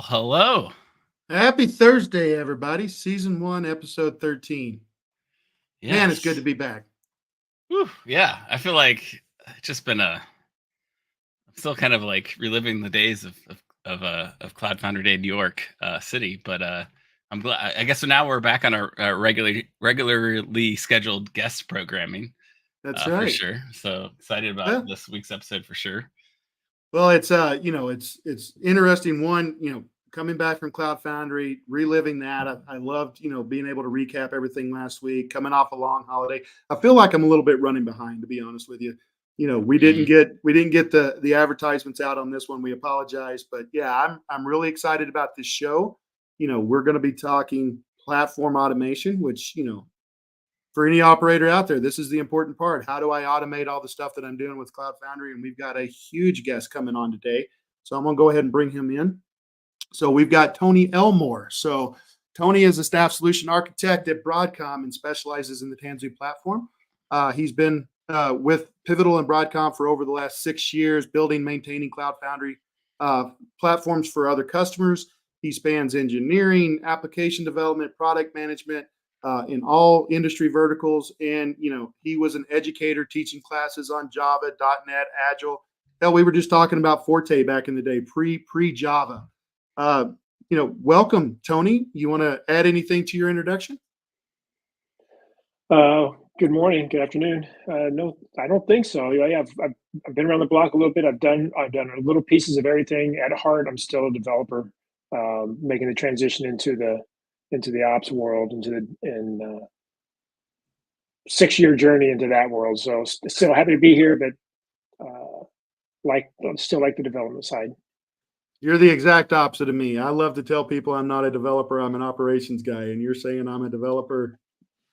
Hello. Happy Thursday, everybody. Season 1, episode 13. Man, it's good to Yes. be back. Whew, yeah. I feel like it's just been I'm still kind of like reliving the days of Cloud Foundry Day in New York City, but I'm glad. I guess so now we're back on our regularly scheduled guest programming That's for right. sure. So excited about Well, this week's episode for sure. it's interesting one, coming back from Cloud Foundry, reliving that. I loved, being able to recap everything last week, coming off a long holiday. I feel like I'm a little bit running behind, to be honest with you. We didn't Mhm. get the advertisements out on this one. We apologize, but yeah, I'm really excited about this show. We're going to be talking platform automation, which, for any operator out there, this is the important part. How do I automate all the stuff that I'm doing with Cloud Foundry? And we've got a huge guest coming on today. So I'm going to go ahead and bring him in. So we've got Tony Elmore. So Tony is a staff solution architect at Broadcom and specializes in the Tanzu platform. He's been with Pivotal and Broadcom for over the last 6 years, building, maintaining Cloud Foundry platforms for other customers. He spans engineering, application development, product management, in all industry verticals. And, he was an educator teaching classes on Java, .NET, Agile. Hell, we were just talking about Forte back in the day, pre-Java. Welcome, Tony. You want to add anything to your introduction? Good morning, good afternoon. No, I don't think so. Yeah, I've been around the block a little bit. I've done little pieces of everything. At heart, I'm still a developer, making the transition into the ops world, and 6-year journey into that world. So still happy to be here, but still like the development side. You're the exact opposite of me. I love to tell people I'm not a developer, I'm an operations guy, and you're saying I'm a developer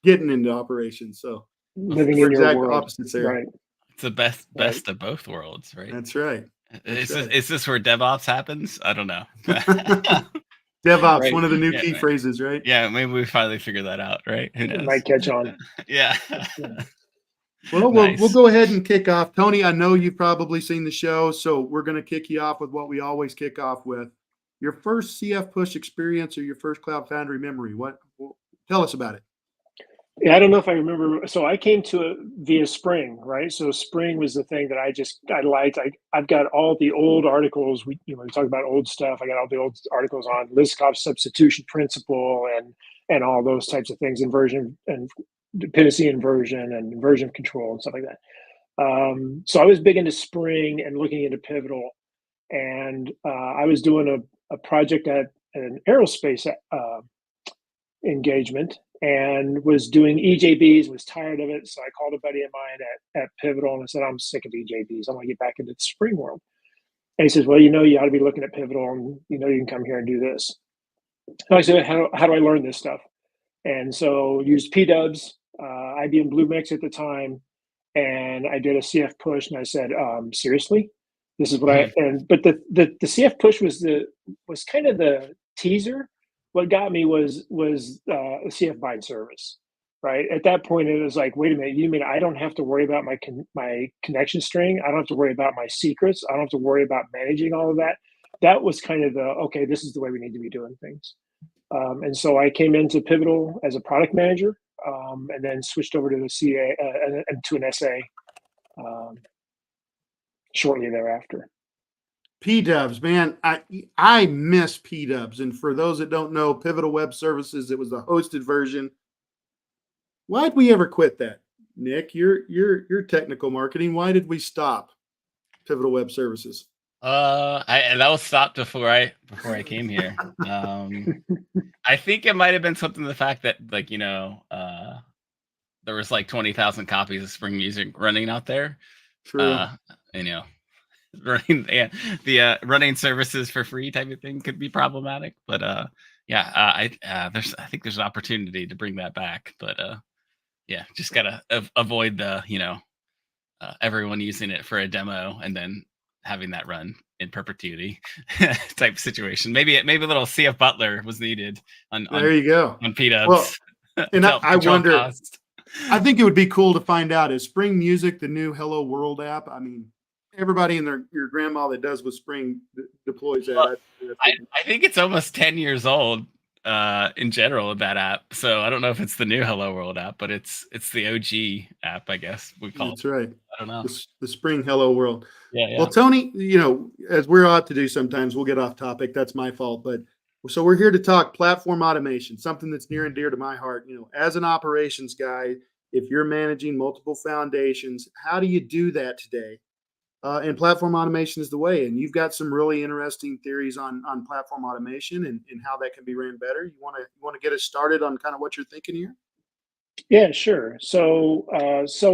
getting into operations. So Living we're in your exact world, opposites there. right? It's the best Right. of both worlds, right? That's right. Is this where DevOps happens? I don't know. DevOps, Right. one of the new Yeah, key right. phrases, right? Yeah, maybe we finally figure that out, right? Who It knows? might catch on. Yeah. Well, we'll Nice. go ahead and kick off. Tony, I know you've probably seen the show, so we're going to kick you off with what we always kick off with. Your first CF push experience or your first Cloud Foundry memory. Tell us about it. Yeah, I don't know if I remember. So I came to it via Spring, right? So Spring was the thing that I liked. I've got all the old articles. We talk about old stuff. I got all the old articles on Liskov substitution principle and all those types of things, inversion and dependency inversion and version control and stuff like that. So I was big into Spring and looking into Pivotal, and I was doing a project at an aerospace engagement and was doing EJBs, was tired of it. So I called a buddy of mine at Pivotal and I said, I'm sick of EJBs. I want to get back into the Spring world. And he says, well, you ought to be looking at Pivotal and you can come here and do this. And I said, how do I learn this stuff? And so used PDubs, IBM Bluemix at the time. And I did a CF push and I said, seriously? This is what but the CF push was kind of the teaser. What got me was a CF bind service, right? At that point, it was like, wait a minute, you mean I don't have to worry about my connection string? I don't have to worry about my secrets. I don't have to worry about managing all of that. That was kind of okay, this is the way we need to be doing things. And so I came into Pivotal as a product manager, and then switched over to the CA and to an SA shortly thereafter. PDubs, man, I miss PDubs. And for those that don't know, Pivotal Web Services, it was the hosted version. Why'd we ever quit that, Nick? You're technical marketing. Why did we stop Pivotal Web Services? That was stopped before I came here. I think it might have been something to the fact that there was like 20,000 copies of Spring Music running out there. True. Running running services for free type of thing could be problematic, but I think there's an opportunity to bring that back, but just gotta avoid the everyone using it for a demo and then having that run in perpetuity type situation. Maybe a little CF Butler was needed on there you go on PDubs. Well, and I wonder. Cost. I think it would be cool to find out, is Spring Music the new Hello World app? I mean, everybody and your grandma that does with Spring deploys that. Well, I think it's almost 10 years old in general, that app. So I don't know if it's the new Hello World app, but it's the OG app, I guess we call That's it. right. I don't know. The Spring Hello World. Yeah. Well, Tony, as we're ought to do sometimes, we'll get off topic. That's my fault. But so we're here to talk platform automation, something that's near and dear to my heart. As an operations guy, if you're managing multiple foundations, how do you do that today? And platform automation is the way. And you've got some really interesting theories on platform automation and how that can be ran better. You want to get us started on kind of what you're thinking here? Yeah, sure. So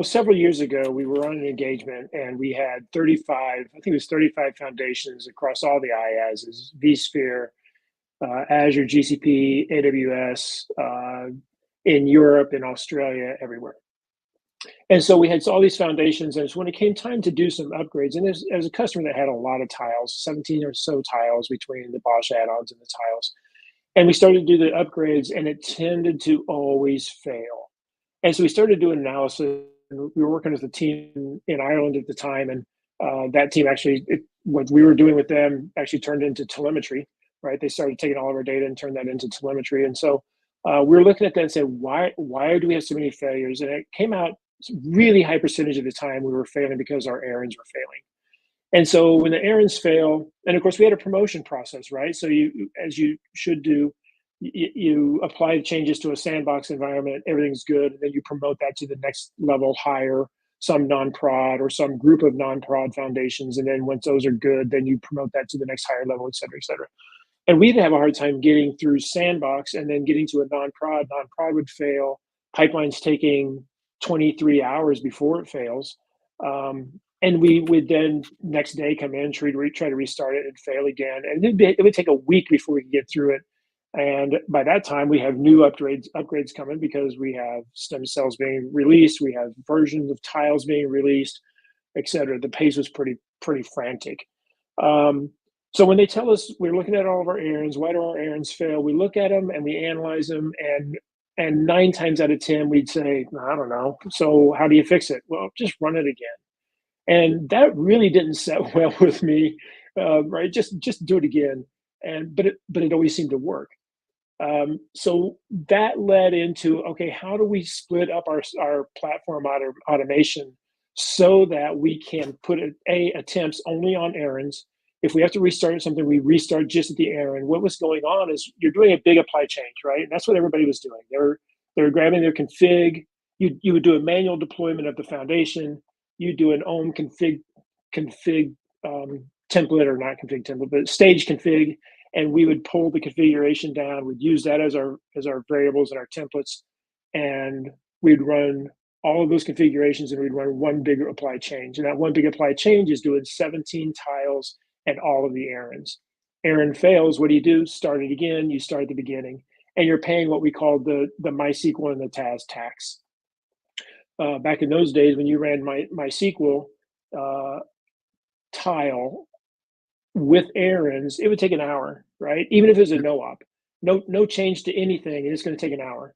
several years ago, we were on an engagement and we had 35, I think it was 35 foundations across all the IaaSs, vSphere, Azure, GCP, AWS, in Europe, in Australia, everywhere. And so we had all these foundations, and so when it came time to do some upgrades, and there was a customer that had a lot of tiles, 17 or so tiles between the Bosch add-ons and the tiles. And we started to do the upgrades, and it tended to always fail. And so we started doing analysis. And we were working with a team in Ireland at the time, and that team actually, what we were doing with them actually turned into telemetry, right? They started taking all of our data and turned that into telemetry. And so we were looking at that and said, why do we have so many failures? And it came out really high percentage of the time we were failing because our errands were failing. And so when the errands fail, and of course we had a promotion process, right? So you, as you should do, you apply changes to a sandbox environment, everything's good, and then you promote that to the next level higher, some non-prod or some group of non-prod foundations. And then once those are good, then you promote that to the next higher level, et cetera, et cetera. And we'd have a hard time getting through sandbox and then getting to a non-prod. Non-prod would fail. Pipeline's taking 23 hours before it fails. And we would then next day come in, try to restart it and fail again. And it would take a week before we could get through it. And by that time, we have new upgrades coming because we have stem cells being released. We have versions of tiles being released, et cetera. The pace was pretty frantic. So when they tell us we're looking at all of our errands, why do our errands fail? We look at them and we analyze them, and 9 times out of 10, we'd say, I don't know. So how do you fix it? Well, just run it again. And that really didn't set well with me, right? Just do it again. But it always seemed to work. So that led into, okay, how do we split up our platform automation so that we can put attempts only on errands. If we have to restart something, we restart just at the errand. What was going on is you're doing a big apply change, right? And that's what everybody was doing. They were grabbing their config. You would do a manual deployment of the foundation. You do an own config template, or not config template, but stage config, and we would pull the configuration down. We'd use that as our variables and our templates, and we'd run all of those configurations, and we'd run one big apply change. And that one big apply change is doing 17 tiles and all of the errands. Errand fails, what do? Start it again. You start at the beginning, and you're paying what we called the MySQL and the TAS tax. Back in those days, when you ran MySQL tile with errands, it would take an hour, right? Even if it was a no-op, no change to anything, it's going to take an hour.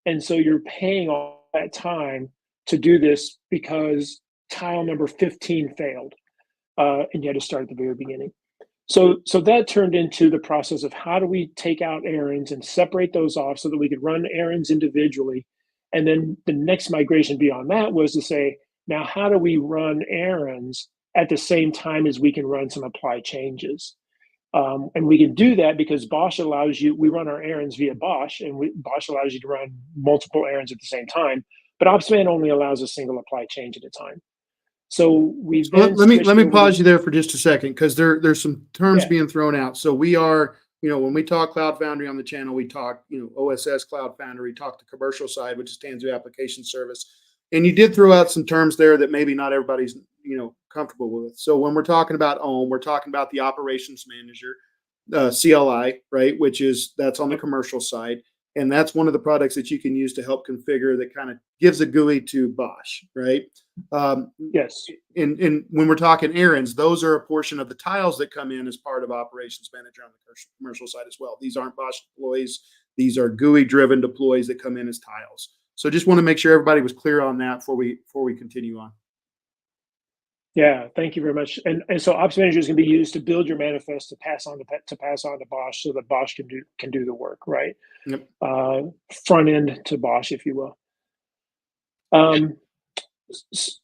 And so you're paying all that time to do this because tile number 15 failed, and you had to start at the very beginning. So that turned into the process of how do we take out errands and separate those off so that we could run errands individually. And then the next migration beyond that was to say, now how do we run errands at the same time as we can run some apply changes? And we can do that because Bosch allows you, we run our errands via Bosch, and Bosch allows you to run multiple errands at the same time, but OpsMan only allows a single apply change at a time. So we let me pause you there for just a second, because there's some terms being thrown out. So we are, when we talk Cloud Foundry on the channel, we talk, OSS Cloud Foundry, we talk the commercial side, which is Tanzu Application Service. And you did throw out some terms there that maybe not everybody's, comfortable with. So when we're talking about OM, we're talking about the operations manager, CLI, right? That's on the commercial side. And that's one of the products that you can use to help configure that kind of gives a GUI to Bosch, right? Yes. And when we're talking errands, those are a portion of the tiles that come in as part of operations manager on the commercial side as well. These aren't Bosch deploys. These are GUI-driven deploys that come in as tiles. So just want to make sure everybody was clear on that before we continue on. Yeah, thank you very much. And so Ops Manager is going to be used to build your manifest to pass on to Bosch, so that Bosch can do the work, right? Yep. Front end to Bosch, if you will.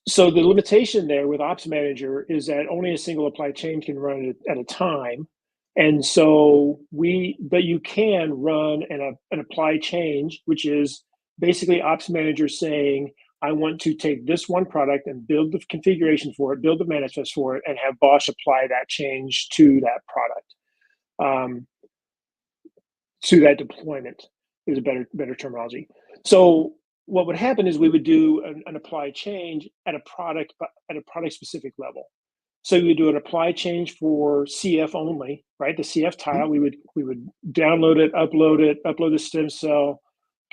So the limitation there with Ops Manager is that only a single apply change can run at a time. And so but you can run an apply change, which is basically Ops Manager saying, I want to take this one product and build the configuration for it, build the manifest for it, and have Bosch apply that change to that product, to that deployment is a better terminology. So what would happen is we would do an apply change at a product specific level. So we would do an apply change for CF only, right? The CF tile, we would download it, upload the stem cell,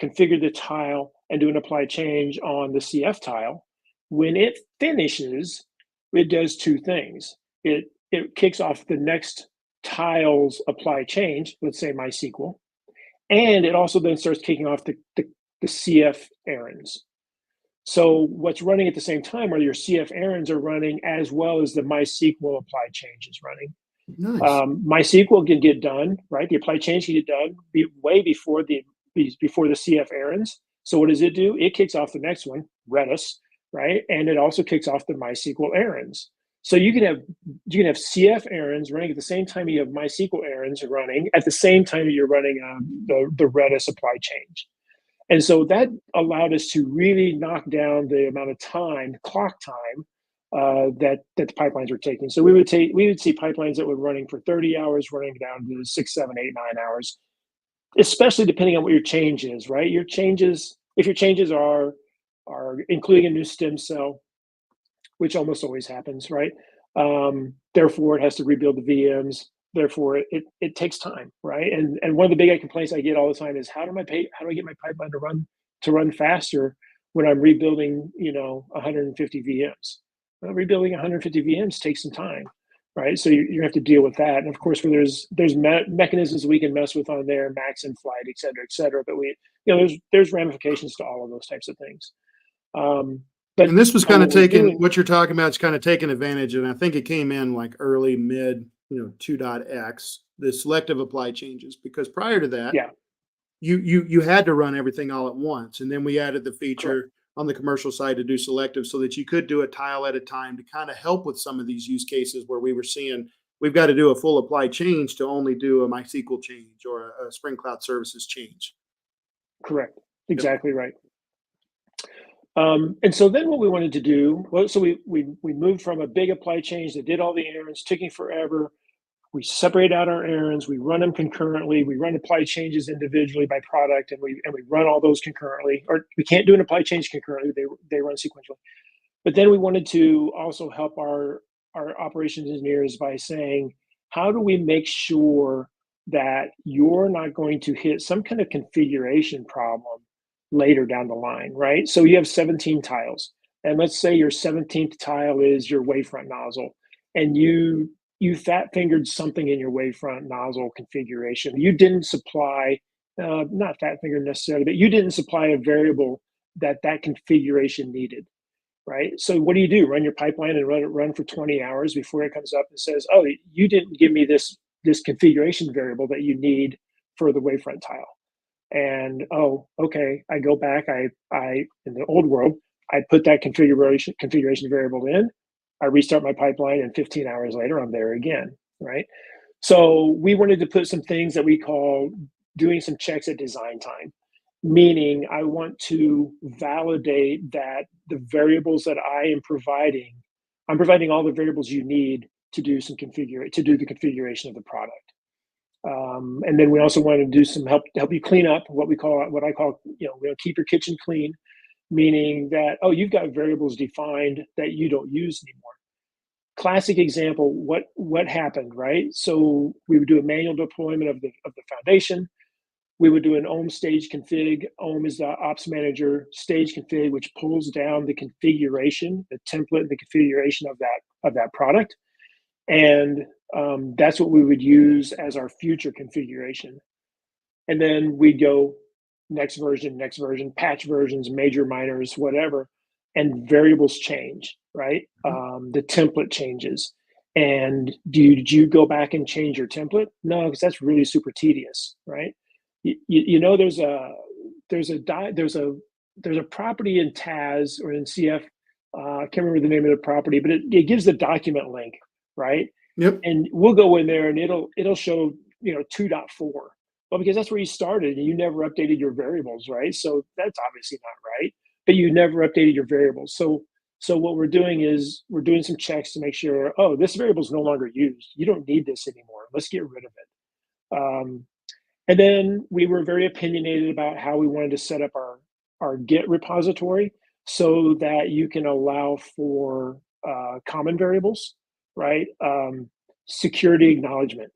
configure the tile, and do an apply change on the CF tile. When it finishes, it does two things. It kicks off the next tile's apply change, let's say MySQL, and it also then starts kicking off the CF errands. So what's running at the same time are your CF errands are running, as well as the MySQL apply change is running. Nice. MySQL can get done, right? The apply change can get done way before the CF errands. So what does it do? It kicks off the next one, Redis, right? And it also kicks off the MySQL errands. So you can have CF errands running at the same time you have MySQL errands running at the same time you're running the Redis apply change. And so that allowed us to really knock down the amount of time, clock time, that the pipelines were taking. So we would see pipelines that were running for 30 hours, running down to 6, 7, 8, 9 hours, especially depending on what your change is, right? If your changes are including a new stem cell, which almost always happens, right? Therefore, it has to rebuild the VMs. Therefore, it takes time, right? And one of the big complaints I get all the time is how do I get my pipeline to run faster when I'm rebuilding 150 VMs? Well, rebuilding 150 VMs takes some time, right? So you have to deal with that. And of course, there's mechanisms we can mess with on there, max and flight, et cetera. But there's ramifications to all of those types of things. But and this was kind of what you're talking about is kind of taking advantage, and I think it came in like early mid 2.x, the selective apply changes, because prior to that, yeah, you had to run everything all at once, and then we added the feature correct. on the commercial side to do selective, so that you could do a tile at a time to kind of help with some of these use cases where we were seeing we've got to do a full apply change to only do a MySQL change or a Spring Cloud Services change. Correct. Exactly right. And so then what we wanted to do, so we moved from a big apply change that did all the errands, taking forever. We separate out our errands, we run them concurrently, we run apply changes individually by product, and we run all those concurrently. Or we can't do an apply change concurrently, they run sequentially. But then we wanted to also help our operations engineers by saying, how do we make sure that you're not going to hit some kind of configuration problem later down the line, right? So you have 17 tiles, and let's say your 17th tile is your wavefront nozzle, and you fat fingered something in your wavefront nozzle configuration. You didn't supply, not fat fingered necessarily, but you didn't supply a variable that configuration needed, right? So what do? Run your pipeline and run for 20 hours before it comes up and says, oh, you didn't give me this configuration variable that you need for the wavefront tile. And oh, okay, I go back, I in the old world, I put that configuration variable in, I restart my pipeline, and 15 hours later, I'm there again, right? So we wanted to put some things that we call doing some checks at design time, meaning I want to validate that the variables that I'm providing all the variables you need to do the configuration of the product. And then we also want to do some help you clean up what I call, keep your kitchen clean, meaning that, oh, you've got variables defined that you don't use anymore. Classic example, what happened, right? So we would do a manual deployment of the foundation. We would do an OM stage config. OM is the ops manager stage config, which pulls down the configuration, the template, the configuration of that product. And that's what we would use as our future configuration. And then we'd go next version, patch versions, major, minors, whatever, and variables change, right? The template changes. And did you go back and change your template? No, because that's really super tedious, right? You know, there's a property in TAS or in CF. I can't remember the name of the property, but it gives the document link, right? Yep. And we'll go in there and it'll show 2.4. Well, because that's where you started and you never updated your variables, right? So that's obviously not right. But you never updated your variables. So what we're doing is we're doing some checks to make sure, oh, this variable is no longer used. You don't need this anymore. Let's get rid of it. And then we were very opinionated about how we wanted to set up our Git repository so that you can allow for common variables, right? Security acknowledgement,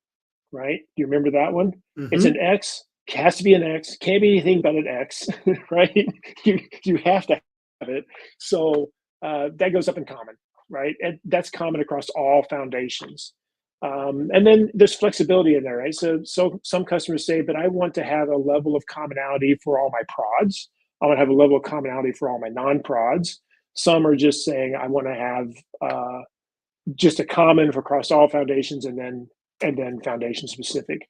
right? Do you remember that one? It's an X, it has to be an X, can't be anything but an X, right? You have to have it. So that goes up in common, right? And that's common across all foundations. And then there's flexibility in there, right? So some customers say, but I want to have a level of commonality for all my prods. I want to have a level of commonality for all my non-prods. Some are just saying, I want to have just a common for across all foundations and then foundation specific.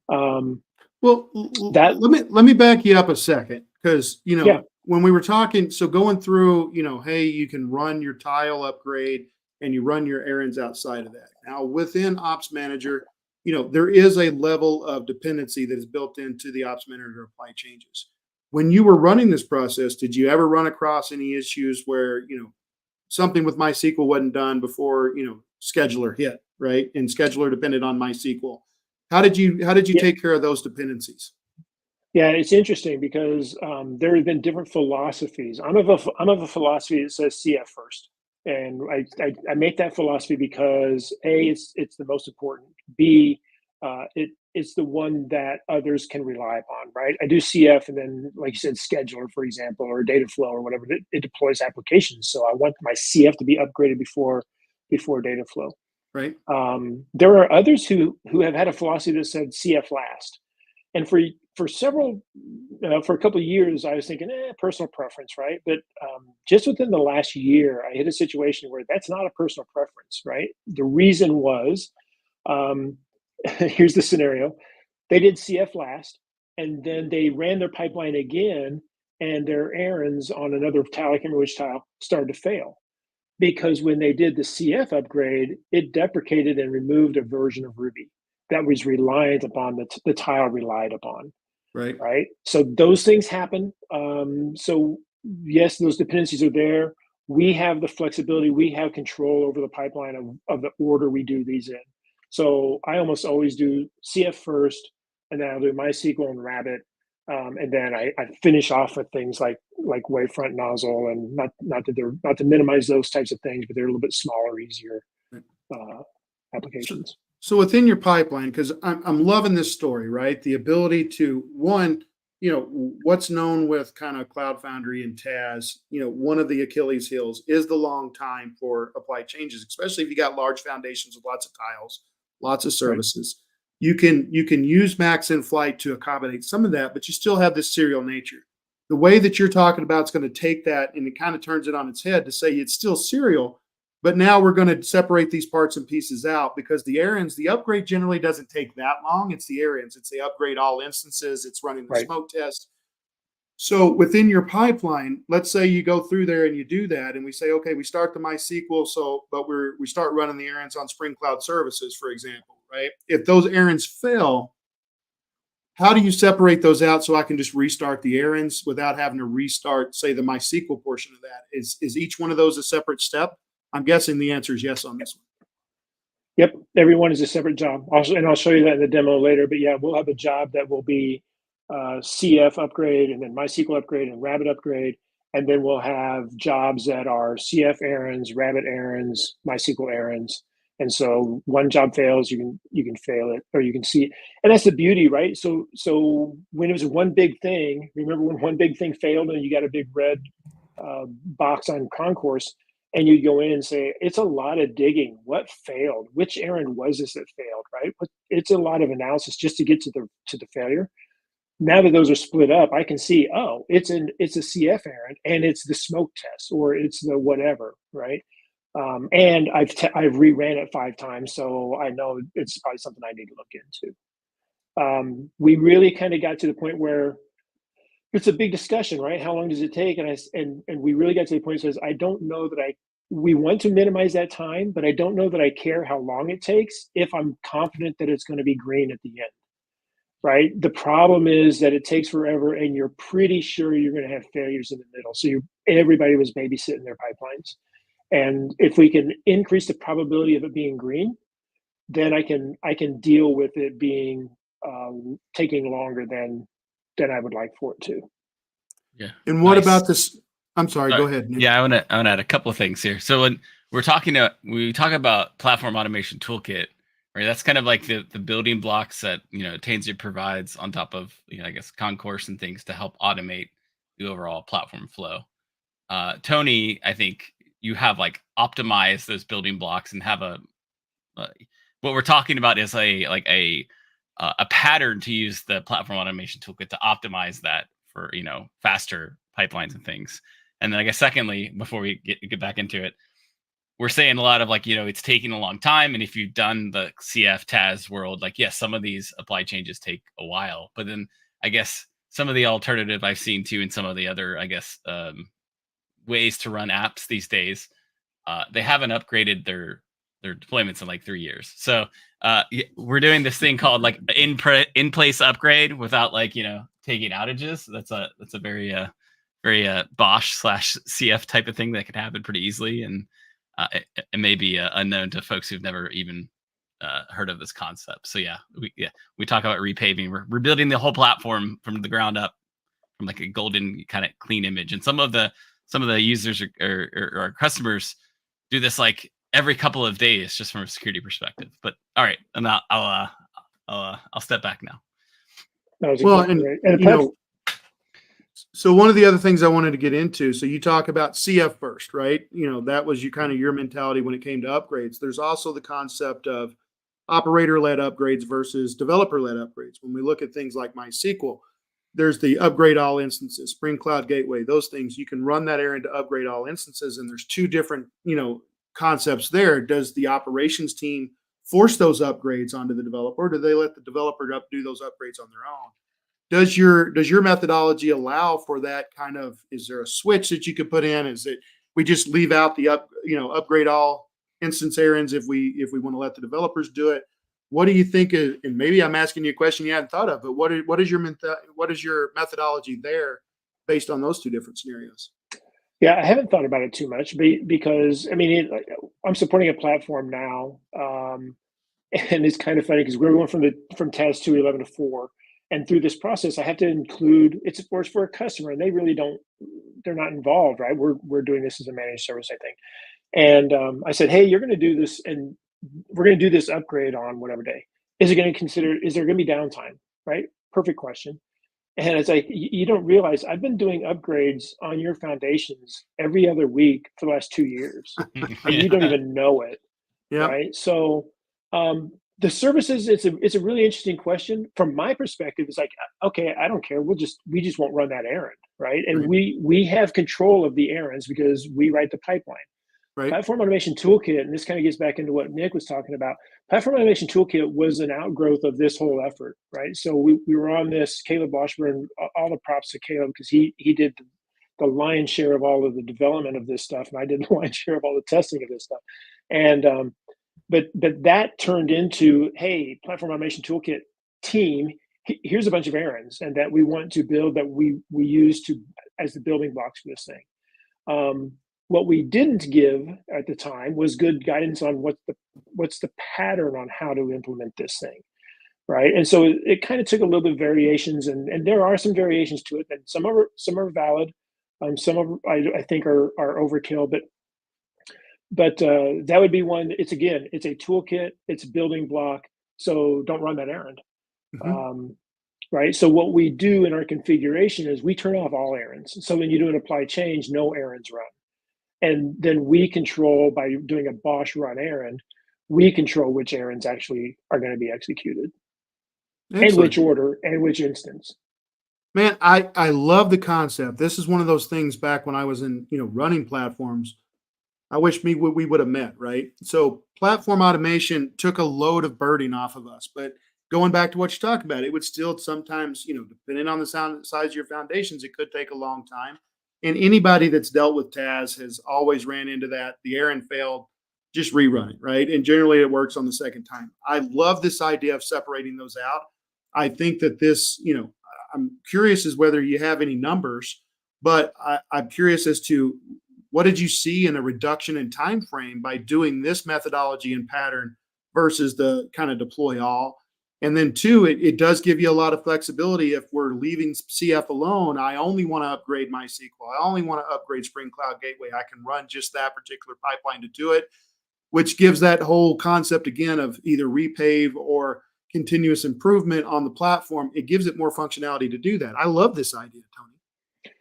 Well, let me back you up a second, because when we were talking, so going through, hey, you can run your tile upgrade and you run your errands outside of that. Now within Ops Manager, there is a level of dependency that is built into the Ops Manager to apply changes. When you were running this process, did you ever run across any issues where, something with MySQL wasn't done before, scheduler hit, right? And scheduler depended on MySQL. How did you take care of those dependencies? Yeah, it's interesting because there have been different philosophies. I'm of a philosophy that says CF first, and I make that philosophy because A, it's the most important. B, it's the one that others can rely upon, right? I do CF, and then, like you said, scheduler, for example, or data flow or whatever. It deploys applications, so I want my CF to be upgraded before data flow. Right. There are others who have had a philosophy that said CF last, and for a couple of years, I was thinking, personal preference, right? But just within the last year, I hit a situation where that's not a personal preference, right? The reason was, here's the scenario: they did CF last, and then they ran their pipeline again, and their errands on another tile, I can't remember which tile, started to fail. Because when they did the CF upgrade, it deprecated and removed a version of Ruby that was reliant upon the tile relied upon. Right. So those things happen. So yes, those dependencies are there. We have the flexibility. We have control over the pipeline of the order we do these in. So I almost always do CF first, and then I'll do MySQL and Rabbit. And then I finish off with things like wavefront nozzle, and not to minimize those types of things, but they're a little bit smaller, easier applications. So within your pipeline, because I'm loving this story, right? The ability to, one, what's known with kind of Cloud Foundry and TAS, one of the Achilles heels is the long time for apply changes, especially if you got large foundations with lots of tiles, lots of services. Right. You can use Max in Flight to accommodate some of that, but you still have this serial nature. The way that you're talking about is going to take that and it kind of turns it on its head to say it's still serial, but now we're going to separate these parts and pieces out, because the errands, the upgrade generally doesn't take that long. It's the errands. It's the upgrade all instances. It's running the smoke test. So within your pipeline, let's say you go through there and you do that, and we say, okay, we start the MySQL, but we start running the errands on Spring Cloud Services, for example, right? If those errands fail, how do you separate those out so I can just restart the errands without having to restart, say, the MySQL portion of that? Is each one of those a separate step? I'm guessing the answer is yes on this one. Yep, every one is a separate job. And I'll show you that in the demo later. But yeah, we'll have a job that will be CF upgrade, and then MySQL upgrade, and Rabbit upgrade, and then we'll have jobs that are CF errands, Rabbit errands, MySQL errands. And so one job fails, you can fail it, or you can see it. And that's the beauty, right? So when it was one big thing, remember when one big thing failed and you got a big red box on Concourse, and you go in and say, it's a lot of digging. What failed? Which errand was this that failed, right? But it's a lot of analysis just to get to the failure. Now that those are split up, I can see, oh, it's a CF errand, and it's the smoke test, or it's the whatever, right? And I've reran it 5 times, so I know it's probably something I need to look into. We really kind of got to the point where it's a big discussion, right? How long does it take? And we really got to the point that says, I don't know that we want to minimize that time, but I don't know that I care how long it takes if I'm confident that it's going to be green at the end, right? The problem is that it takes forever and you're pretty sure you're going to have failures in the middle. So everybody was babysitting their pipelines. And if we can increase the probability of it being green, then I can deal with it being taking longer than I would like for it to. Yeah. And what Nice. about this? I'm sorry, go ahead, Nick. Yeah, I want to add a couple of things here. So when we talk about platform automation toolkit, right? That's kind of like the building blocks that Tanzu provides on top of I guess Concourse and things to help automate the overall platform flow. Tony, I think you have like optimized those building blocks and have what we're talking about is a pattern to use the platform automation toolkit to optimize that for faster pipelines and things. And then I guess secondly, before we get back into it, we're saying a lot of it's taking a long time, and if you've done the CF TAS world, yes, some of these apply changes take a while, but then I guess some of the alternative I've seen too, and some of the other ways to run apps these days, they haven't upgraded their deployments in 3 years. So we're doing this thing called in place upgrade without taking outages. That's a very Bosch / CF type of thing that could happen pretty easily, and it may be unknown to folks who've never even heard of this concept. So we talk about repaving. We're rebuilding the whole platform from the ground up, from a golden kind of clean image. And some of the users or our customers do this every couple of days, just from a security perspective. But all right, and I'll step back now. So one of the other things I wanted to get into, so you talk about CF first, right? That was your mentality when it came to upgrades. There's also the concept of operator-led upgrades versus developer-led upgrades. When we look at things like MySQL, there's the upgrade all instances, Spring Cloud Gateway, those things. You can run that errand to upgrade all instances, and there's two different, concepts there. Does the operations team force those upgrades onto the developer, or do they let the developer do those upgrades on their own? Does your methodology allow for that kind of? Is there a switch that you could put in? Is it we just leave out the upgrade all instance errands if we want to let the developers do it? What do you think? And maybe I'm asking you a question you hadn't thought of, but what is your methodology there based on those two different scenarios? Yeah, I haven't thought about it too much because I'm supporting a platform now, and it's kind of funny because we're going from TAS 2.11 to 4, and through this process, I have to include it's of course for a customer, and they really they're not involved, right? We're doing this as a managed service, I think, and I said, hey, you're going to do this, and we're going to do this upgrade on whatever day. Is there going to be downtime? Right? Perfect question. And it's you don't realize I've been doing upgrades on your foundations every other week for the last 2 years, and you don't even know it. Yeah. Right. So the services, it's a really interesting question. From my perspective, it's okay, I don't care. We just won't run that errand. Right. And we have control of the errands because we write the pipeline. Right. Platform Automation Toolkit, and this kind of gets back into what Nick was talking about. Platform Automation Toolkit was an outgrowth of this whole effort, right? So we were on this, Caleb Washburn, all the props to Caleb because he did the lion's share of all of the development of this stuff, and I did the lion's share of all the testing of this stuff. And but that turned into, hey, Platform Automation Toolkit team, here's a bunch of errands and that we want to build that we use as the building blocks for this thing. What we didn't give at the time was good guidance on what's the pattern on how to implement this thing, right? And so it kind of took a little bit of variations, and there are some variations to it, and some are valid, some of I think are overkill, but that would be one. It's a toolkit, it's a building block, so don't run that errand, right? So what we do in our configuration is we turn off all errands. So when you do an apply change, no errands run. And then we control, by doing a Bosch run errand, we control which errands actually are going to be executed. Excellent. And which order and which instance. Man, I love the concept. This is one of those things back when I was in running platforms. I wish we would have met, right? So platform automation took a load of burden off of us. But going back to what you talked about, it would still sometimes, depending on the size of your foundations, it could take a long time. And anybody that's dealt with TAS has always ran into that. The errand failed, just rerun it, right? And generally it works on the second time. I love this idea of separating those out. I think that this, I'm curious as whether you have any numbers, but I'm curious as to what did you see in a reduction in time frame by doing this methodology and pattern versus the kind of deploy all? And then two, it does give you a lot of flexibility. If we're leaving CF alone, I only want to upgrade MySQL. I only want to upgrade Spring Cloud Gateway. I can run just that particular pipeline to do it, which gives that whole concept again of either repave or continuous improvement on the platform. It gives it more functionality to do that. I love this idea, Tony.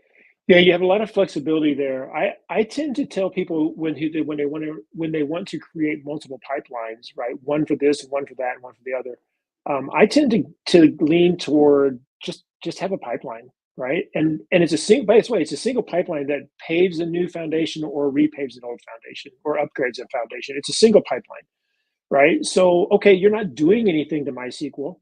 Yeah, you have a lot of flexibility there. I tend to tell people when they want to create multiple pipelines, right? One for this, and one for that, and one for the other. I tend to lean toward just have a pipeline, right? And it's a single. By the way, it's a single pipeline that paves a new foundation or repaves an old foundation or upgrades a foundation. It's a single pipeline, right? So okay, you're not doing anything to MySQL.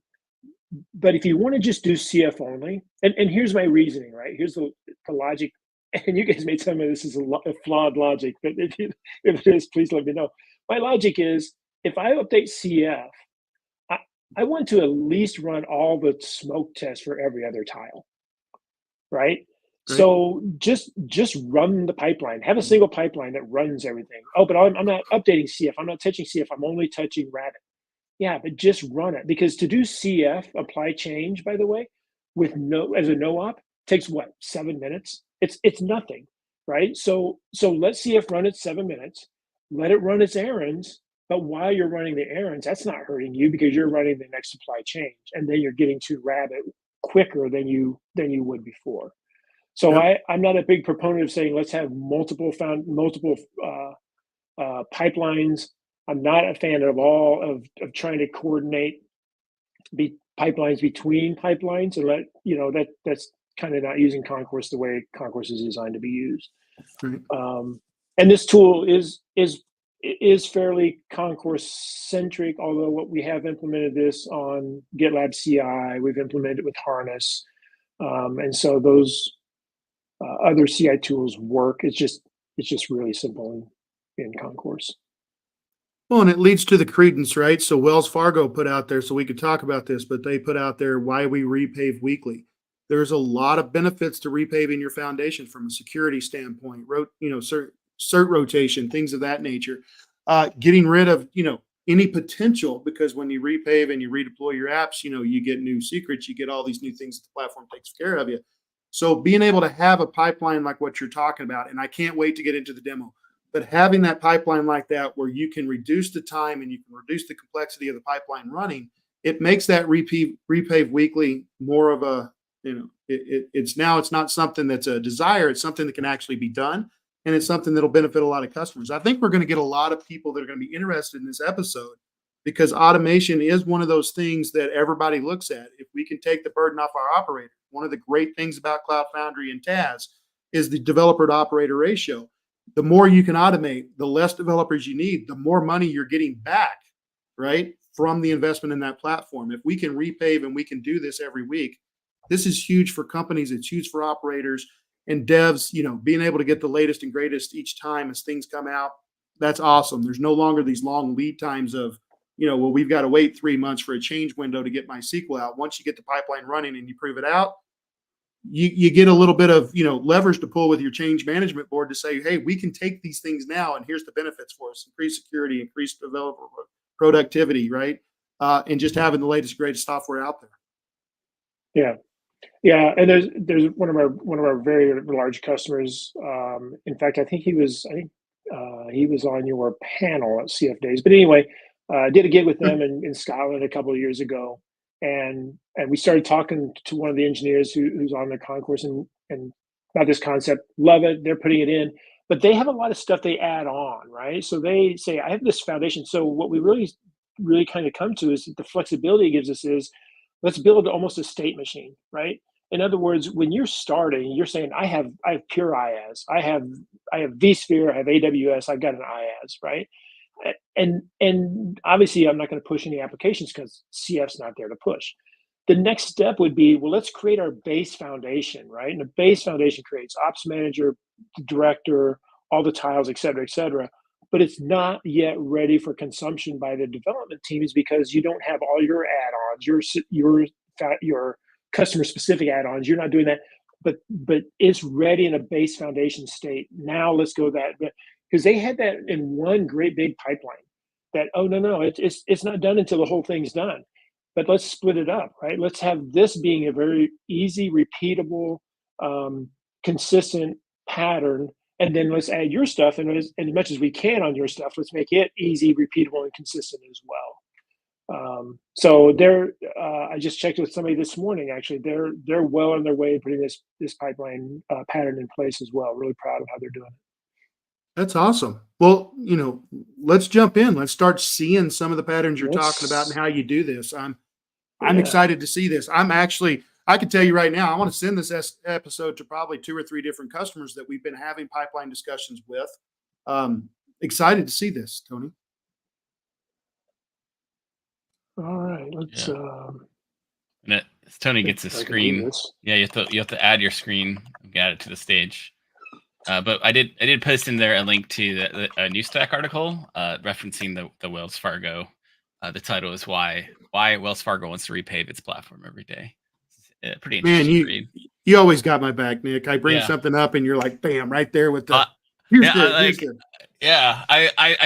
But if you want to just do CF only, and here's my reasoning, right? Here's the logic, and you guys may tell me this is a flawed logic, but if it is, please let me know. My logic is if I update CF, I want to at least run all the smoke tests for every other tile, right? Right. So just run the pipeline. Have a single pipeline that runs everything. Oh, but I'm not updating CF. I'm not touching CF. I'm only touching Rabbit. Yeah, but just run it, because to do CF apply change, by the way, with as a no op takes what, 7 minutes? It's nothing, right? So let CF run its 7 minutes, let it run its errands, but while you're running the errands, that's not hurting you because you're running the next supply change, and then you're getting to Rabbit quicker than you would before. So Yep. I'm not a big proponent of saying let's have multiple pipelines. I'm not a fan at all of trying to coordinate pipelines between pipelines, and that's kind of not using Concourse the way Concourse is designed to be used. Right. And this tool is fairly Concourse centric, although what we have implemented this on GitLab CI, we've implemented it with Harness, and so those other CI tools work. It's just really simple in Concourse. Well, and it leads to the credence, right? So Wells Fargo put out there, so we could talk about this, but they put out there why we repave weekly. There's a lot of benefits to repaving your foundation from a security standpoint, cert rotation, things of that nature. Getting rid of, any potential, because when you repave and you redeploy your apps, you get new secrets, you get all these new things that the platform takes care of you. So being able to have a pipeline like what you're talking about, and I can't wait to get into the demo, but having that pipeline like that where you can reduce the time and you can reduce the complexity of the pipeline running, it makes that repave weekly more of a, it's not something that's a desire. It's something that can actually be done. And it's something that'll benefit a lot of customers. I think we're going to get a lot of people that are going to be interested in this episode, because automation is one of those things that everybody looks at. If we can take the burden off our operator, one of the great things about Cloud Foundry and TAS is the developer to operator ratio. The more you can automate, the less developers you need, the more money you're getting back, right, from the investment in that platform. If we can repave and we can do this every week, this is huge for companies. It's huge for operators and devs, being able to get the latest and greatest each time as things come out. That's awesome. There's no longer these long lead times of, we've got to wait 3 months for a change window to get MySQL out. Once you get the pipeline running and you prove it out, you get a little bit of, leverage to pull with your change management board to say, hey, we can take these things now, and here's the benefits for us: increased security, increased developer productivity, right? And just having the latest, greatest software out there. Yeah. And there's one of our very large customers. In fact, I think he was on your panel at CF Days. But anyway, did a gig with them in Scotland a couple of years ago. And we started talking to one of the engineers who's on the Concourse and about this concept. Love it. They're putting it in, but they have a lot of stuff they add on, right? So they say, I have this foundation. So what we really kind of come to is that the flexibility it gives us is, let's build almost a state machine, right? In other words, when you're starting, you're saying, I have pure IaaS, I have vSphere, I have AWS, I've got an IaaS, right? And obviously I'm not going to push any applications because CF's not there to push. The next step would be, well, let's create our base foundation, right? And the base foundation creates ops manager, director, all the tiles, et cetera, but it's not yet ready for consumption by the development teams because you don't have all your add-ons, your customer specific add-ons. You're not doing that, but it's ready in a base foundation state. Now let's go that, because they had that in one great big pipeline that, oh, no, it's not done until the whole thing's done. But let's split it up, right? Let's have this being a very easy, repeatable, consistent pattern. And then let's add your stuff, and as much as we can on your stuff, let's make it easy, repeatable, and consistent as well. So I just checked with somebody this morning. Actually, they're well on their way of putting this pipeline pattern in place as well. Really proud of how they're doing it. That's awesome. Well, let's jump in. Let's start seeing some of the patterns you're talking about and how you do this. I'm excited to see this. I can tell you right now, I want to send this episode to probably 2 or 3 different customers that we've been having pipeline discussions with. Excited to see this, Tony. All right, let's. And as Tony gets his screen, you have to add your screen and add it to the stage. But I did post in there a link to the Newsstack article referencing the Wells Fargo. The title is why Wells Fargo wants to repave its platform every day. Pretty interesting read. You always got my back, Nick. I bring something up and you're like, bam, right there with the. I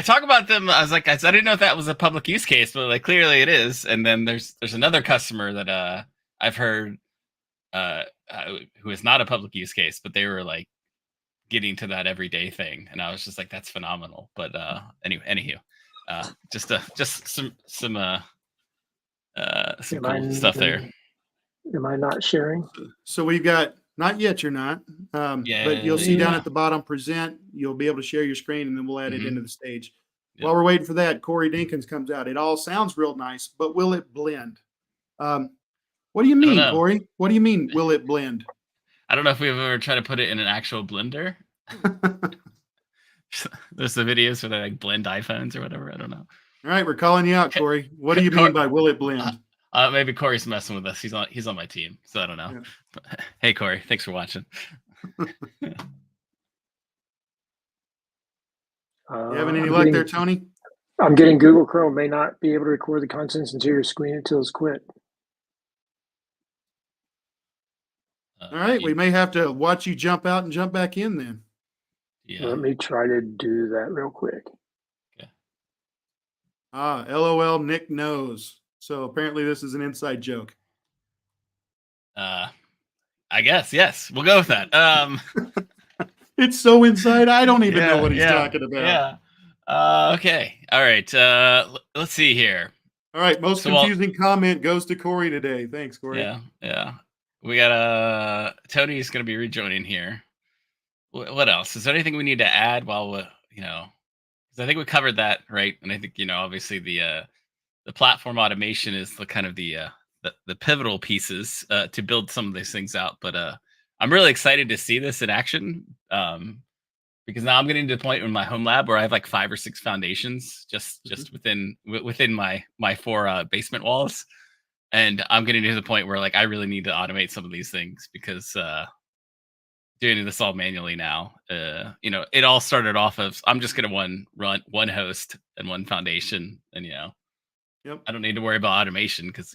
talk about them. I was like, I didn't know if that was a public use case, but like clearly it is. And then there's another customer that I've heard who is not a public use case, but they were like getting to that everyday thing, and I was just like, that's phenomenal. But anywho, just some cool stuff there. Am I not sharing? So we've got, not yet, you're not. But you'll see down at the bottom, present, you'll be able to share your screen, and then we'll add it into the stage. While we're waiting for that, Corey Dinkins comes out. It all sounds real nice, but will it blend? What do you mean, Corey? What do you mean, will it blend? I don't know if we've ever tried to put it in an actual blender. There's the videos where they like blend iPhones or whatever. I don't know. All right, we're calling you out, Corey. What do you mean by will it blend? Maybe Corey's messing with us. He's on my team, so I don't know. Yeah. Hey, Corey, thanks for watching. You having any luck there, Tony? I'm getting Google Chrome may not be able to record the contents into your screen until it's quit. All right, we may have to watch you jump out and jump back in then. Yeah. Let me try to do that real quick. Okay. LOL, Nick knows. So apparently this is an inside joke. I guess, yes. We'll go with that. It's so inside, I don't even know what he's talking about. Yeah. Okay. All right. Let's see here. All right. Most confusing comment goes to Corey today. Thanks, Corey. Yeah. We got Tony's going to be rejoining here. What else? Is there anything we need to add while we, because I think we covered that, right? And I think, obviously the platform automation is the kind of the pivotal pieces to build some of these things out. But I'm really excited to see this in action because now I'm getting to the point in my home lab where I have like 5 or 6 foundations just within my 4 basement walls. And I'm getting to the point where like I really need to automate some of these things because doing this all manually now, it all started off of I'm just gonna run one host and one foundation, and I don't need to worry about automation because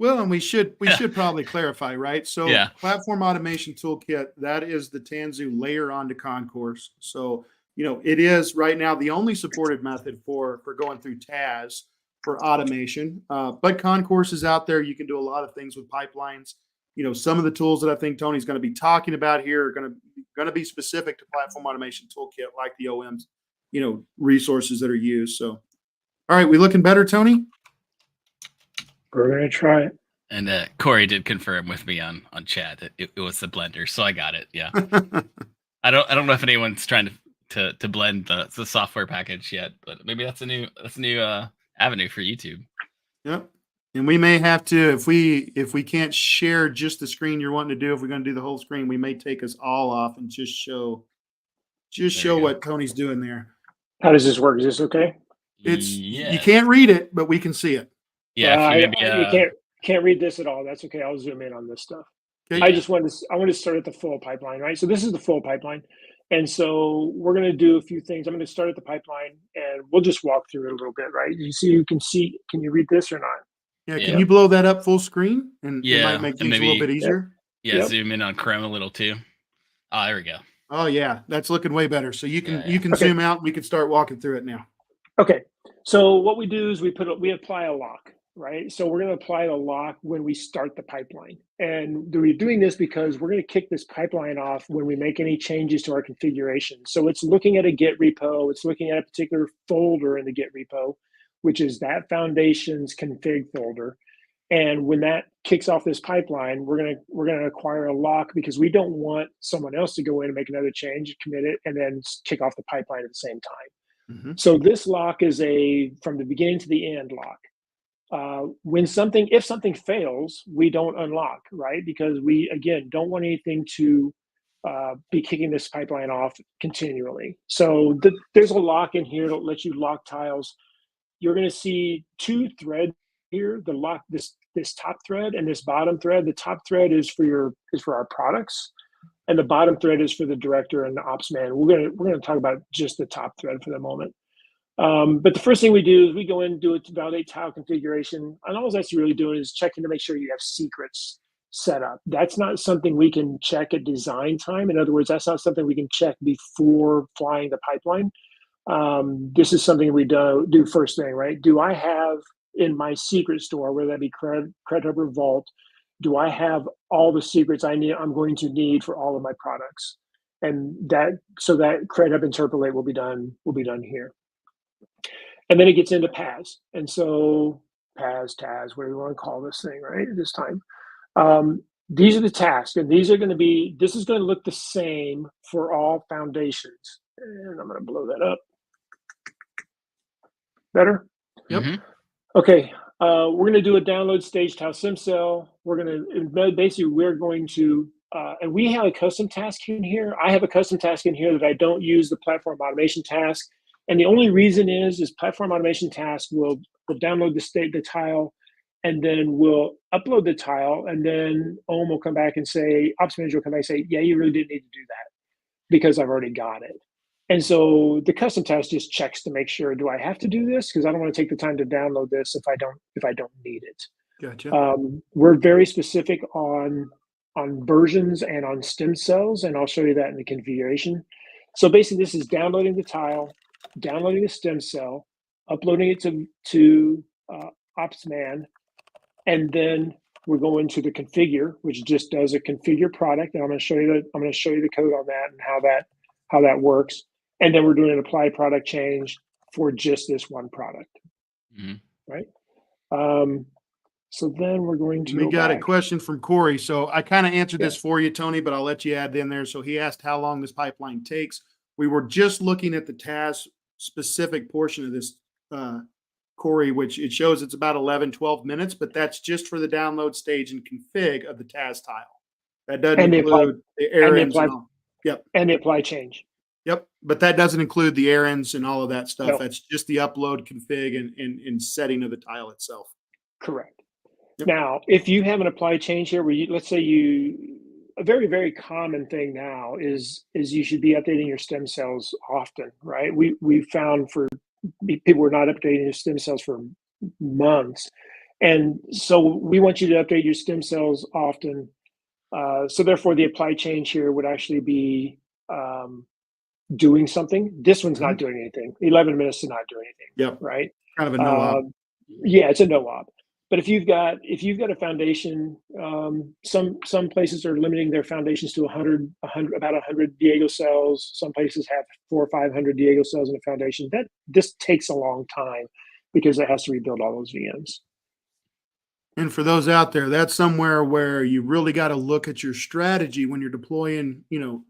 Well, and we should probably clarify, right? So platform automation toolkit, that is the Tanzu layer onto Concourse. So it is right now the only supported method for going through TAS for automation. But Concourse is out there. You can do a lot of things with pipelines. Some of the tools that I think Tony's going to be talking about here are going to be specific to platform automation toolkit, like the OM's, resources that are used. So, all right, we looking better, Tony? We're going to try it. And Corey did confirm with me on chat that it was the blender, so I got it. Yeah. I don't know if anyone's trying to blend the software package yet, but maybe that's a new avenue for YouTube. Yep. And we may have to, if we can't share just the screen you're wanting to do, if we're going to do the whole screen, we may take us all off and just show what Tony's doing there. How does this work? Is this okay? You can't read it, but we can see it. Yeah, if you maybe, you can't read this at all. That's okay. I'll zoom in on this stuff. Okay. I want to start at the full pipeline, right? So this is the full pipeline. And so we're going to do a few things. I'm going to start at the pipeline and we'll just walk through it a little bit, right? Can you read this or not? Yeah. Can you blow that up full screen? And it might make things maybe, a little bit easier. Yeah. Zoom in on Chrome a little too. Oh, there we go. Oh yeah. That's looking way better. So you can Okay. zoom out and we can start walking through it now. Okay. So what we do is we apply a lock, right? So we're going to apply the lock when we start the pipeline. And we're doing this because we're going to kick this pipeline off when we make any changes to our configuration. So it's looking at a Git repo. It's looking at a particular folder in the Git repo, which is that foundation's config folder. And when that kicks off this pipeline, we're going to acquire a lock because we don't want someone else to go in and make another change, commit it, and then kick off the pipeline at the same time. Mm-hmm. So this lock is a from the beginning to the end lock. If something fails, we don't unlock, right? Because we, again, don't want anything to be kicking this pipeline off continually. So there's a lock in here that lets you lock tiles. You're going to see two threads here, the lock, this top thread and this bottom thread. The top thread is for our products, and the bottom thread is for the director and the ops man. We're gonna talk about just the top thread for the moment. But the first thing we do is we go in and do it to validate tile configuration. And all that's really doing is checking to make sure you have secrets set up. That's not something we can check at design time. In other words, that's not something we can check before flying the pipeline. This is something we do first thing, right? Do I have in my secret store, whether that be CredHub or Vault, do I have all the secrets I'm going to need for all of my products? And that CredHub Interpolate will be done here. And then it gets into PAS. And so PAS, TAS, whatever you want to call this thing, right, at this time. These are the tasks, and this is going to look the same for all foundations. And I'm going to blow that up. Better? Yep. Mm-hmm. Okay. We're going to do a download stage tile sim cell. We're going to, and we have a custom task in here. I have a custom task in here that I don't use, the platform automation task. And the only reason is platform automation task will download the tile, and then we'll upload the tile, and then OM will come back and say, Ops Manager will come back and say, yeah, you really didn't need to do that because I've already got it. And so the custom task just checks to make sure, do I have to do this? Because I don't want to take the time to download this if I don't need it. Gotcha. We're very specific on versions and on stem cells, and I'll show you that in the configuration. So basically, this is downloading the tile, downloading the stem cell, uploading it to OpsMan, and then we're going to the configure, which just does a configure product, and I'm going to show you the code on that and how that works. And then we're doing an apply product change for just this one product, right? So then we're going to. We got a question from Corey. So I kind of answered this for you, Tony, but I'll let you add in there. So he asked how long this pipeline takes. We were just looking at the task specific portion of this, Corey, which it shows it's about 11, 12 minutes, but that's just for the download stage and config of the task tile. That doesn't include the errands and all. Yep. And the apply change. Yep. But that doesn't include the errands and all of that stuff. No. That's just the upload, config, and setting of the tile itself. Correct. Yep. Now, if you have an apply change here, where let's say a very, very common thing now is you should be updating your stem cells often, right? We found for people were not updating their stem cells for months. And so we want you to update your stem cells often. So therefore the apply change here would actually be doing something. This one's not doing anything. 11 minutes to not do anything. Yep. Right. Kind of a no-op. Yeah, it's a no-op. But if you've got a foundation, some places are limiting their foundations to about 100 Diego cells. Some places have 400 or 500 Diego cells in a foundation. This takes a long time because it has to rebuild all those VMs. And for those out there, that's somewhere where you really got to look at your strategy when you're deploying,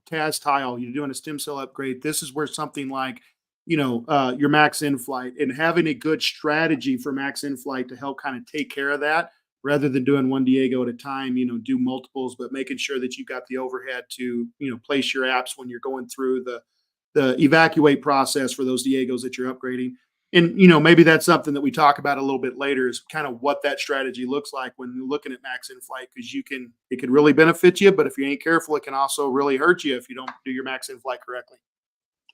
TAS tile, you're doing a stem cell upgrade. This is where something like, your max in flight, and having a good strategy for max in flight to help kind of take care of that rather than doing one Diego at a time, do multiples, but making sure that you got the overhead to, place your apps when you're going through the evacuate process for those Diegos that you're upgrading. And, maybe that's something that we talk about a little bit later, is kind of what that strategy looks like when you're looking at max in flight, because it could really benefit you, but if you ain't careful, it can also really hurt you if you don't do your max in flight correctly.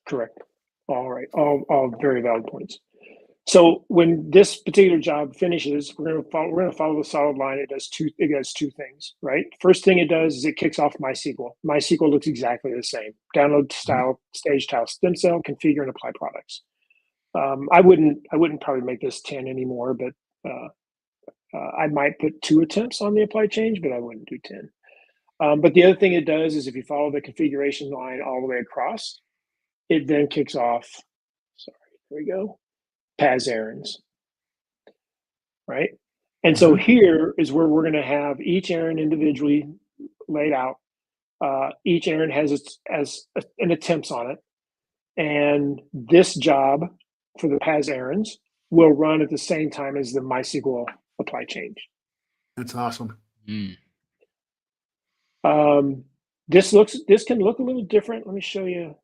Correct. All right. All very valid points. So when this particular job finishes, we're going to follow the solid line. It does two things, right? First thing it does is it kicks off MySQL. MySQL looks exactly the same. Download style, stage tile, stem cell, configure and apply products. I wouldn't probably make this 10 anymore, but I might put 2 attempts on the apply change, but I wouldn't do 10. But the other thing it does is if you follow the configuration line all the way across, it then kicks off, here we go, PaaS errands, right? And so here is where we're going to have each errand individually laid out. Each errand has an attempts on it. And this job for the PaaS errands will run at the same time as the MySQL apply change. That's awesome. This can look a little different. Let me show you.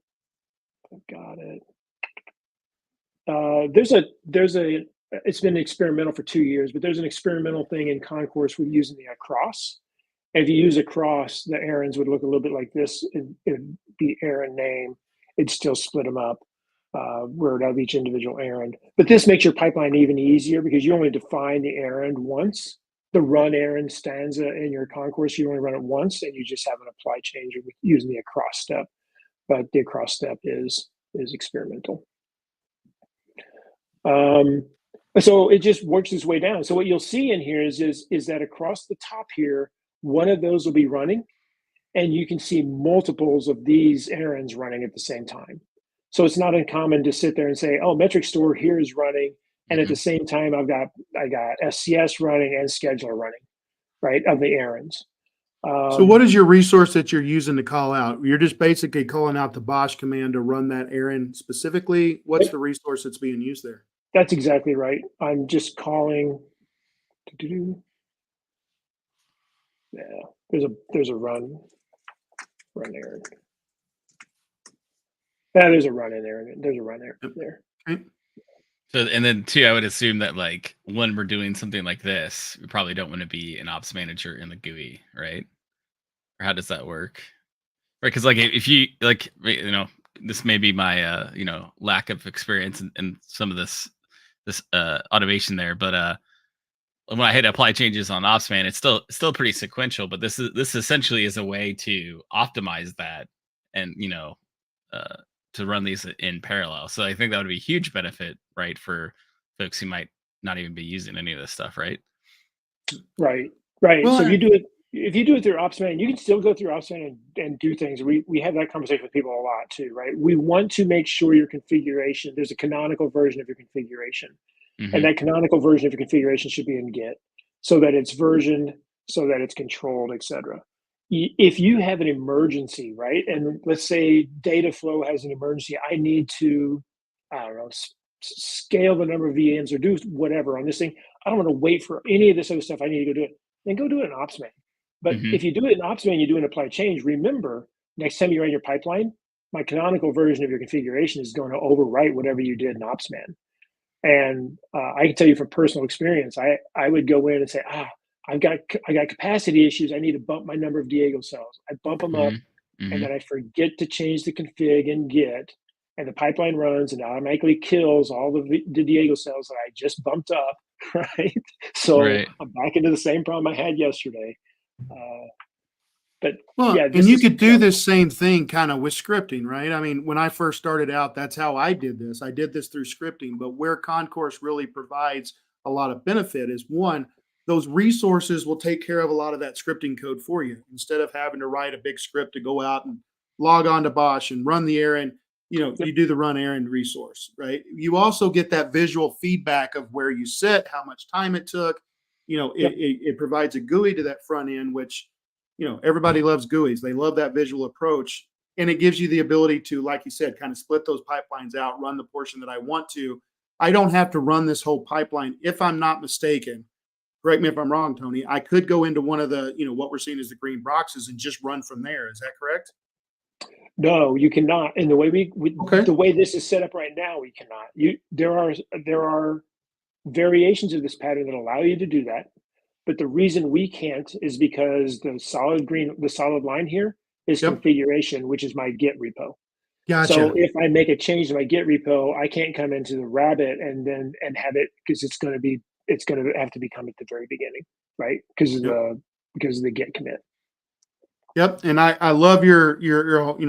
I've got it. It's been experimental for 2 years, but there's an experimental thing in Concourse with using the across. And if you use across, the errands would look a little bit like this. It'd be errand name. It'd still split them up, word out of each individual errand. But this makes your pipeline even easier because you only define the errand once. The run errand stanza in your Concourse, you only run it once, and you just have an apply change using the across step. But the across step is experimental. So it just works its way down. So what you'll see in here is that across the top here, one of those will be running, and you can see multiples of these errands running at the same time. So it's not uncommon to sit there and say, oh, metric store here is running, and at the same time I got SCS running and scheduler running, right, of the errands. So what is your resource that you're using to call out? You're just basically calling out the Bosh command to run that errand specifically. What's the resource that's being used there? That's exactly right. I'm just calling. Yeah, there's a run errand. Yeah, there's a run in there. There's a run errand there. Okay. So, and then too, I would assume that like when we're doing something like this, we probably don't want to be an ops manager in the GUI, right? Or how does that work? Right, because like if you like, this may be my lack of experience in some of this automation there, but when I hit apply changes on Opsman, it's still pretty sequential. But this essentially is a way to optimize that and to run these in parallel. So I think that would be a huge benefit, right, for folks who might not even be using any of this stuff, right? Right. Well, So if you do it through Opsman, you can still go through Opsman and do things. We have that conversation with people a lot too, right? We want to make sure your configuration, there's a canonical version of your configuration. And that canonical version of your configuration should be in Git so that it's versioned, so that it's controlled, etc. If you have an emergency, right? And let's say data flow has an emergency, I need to, scale the number of VMs or do whatever on this thing. I don't want to wait for any of this other stuff. I need to go do it. Then go do it in Opsman. But if you do it in Opsman, you do an apply change. Remember, next time you run your pipeline, my canonical version of your configuration is going to overwrite whatever you did in Opsman. And I can tell you from personal experience, I would go in and say, I got capacity issues. I need to bump my number of Diego cells. I bump them up, and then I forget to change the config in Git, and the pipeline runs and automatically kills all the Diego cells that I just bumped up, right? So I'm back into the same problem I had yesterday. And you could do this same thing kind of with scripting, right? I mean, when I first started out, that's how I did this. I did this through scripting, but where Concourse really provides a lot of benefit is, one, those resources will take care of a lot of that scripting code for you. Instead of having to write a big script to go out and log on to Bosh and run the errand, you do the run errand resource, right? You also get that visual feedback of where you sit, how much time it took. It provides a GUI to that front end, which, everybody loves GUIs. They love that visual approach. And it gives you the ability to, like you said, kind of split those pipelines out, run the portion that I want to. I don't have to run this whole pipeline. If I'm not mistaken, correct me if I'm wrong, Tony, I could go into one of the, what we're seeing as the green boxes and just run from there. Is that correct? No, you cannot. And the way Okay. the way this is set up right now, we cannot. There are variations of this pattern that allow you to do that. But the reason we can't is because the solid line here is configuration, which is my Git repo. Gotcha. So if I make a change to my Git repo, I can't come into the Rabbit and have it, because it's going to have to become at the very beginning, right? Because of the Git commit. Yep. And I love your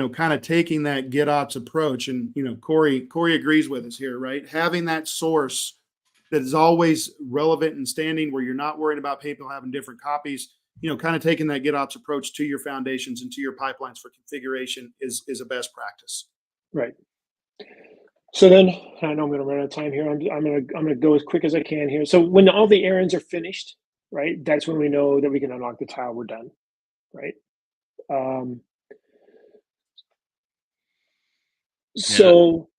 kind of taking that GitOps approach. And, Corey agrees with us here, right? Having that source that is always relevant and standing, where you're not worried about people having different copies, kind of taking that GitOps approach to your foundations and to your pipelines for configuration is a best practice. Right. So then, I know I'm going to run out of time here. I'm going to go as quick as I can here. So when all the errands are finished, right, that's when we know that we can unlock the tile. We're done, right? So,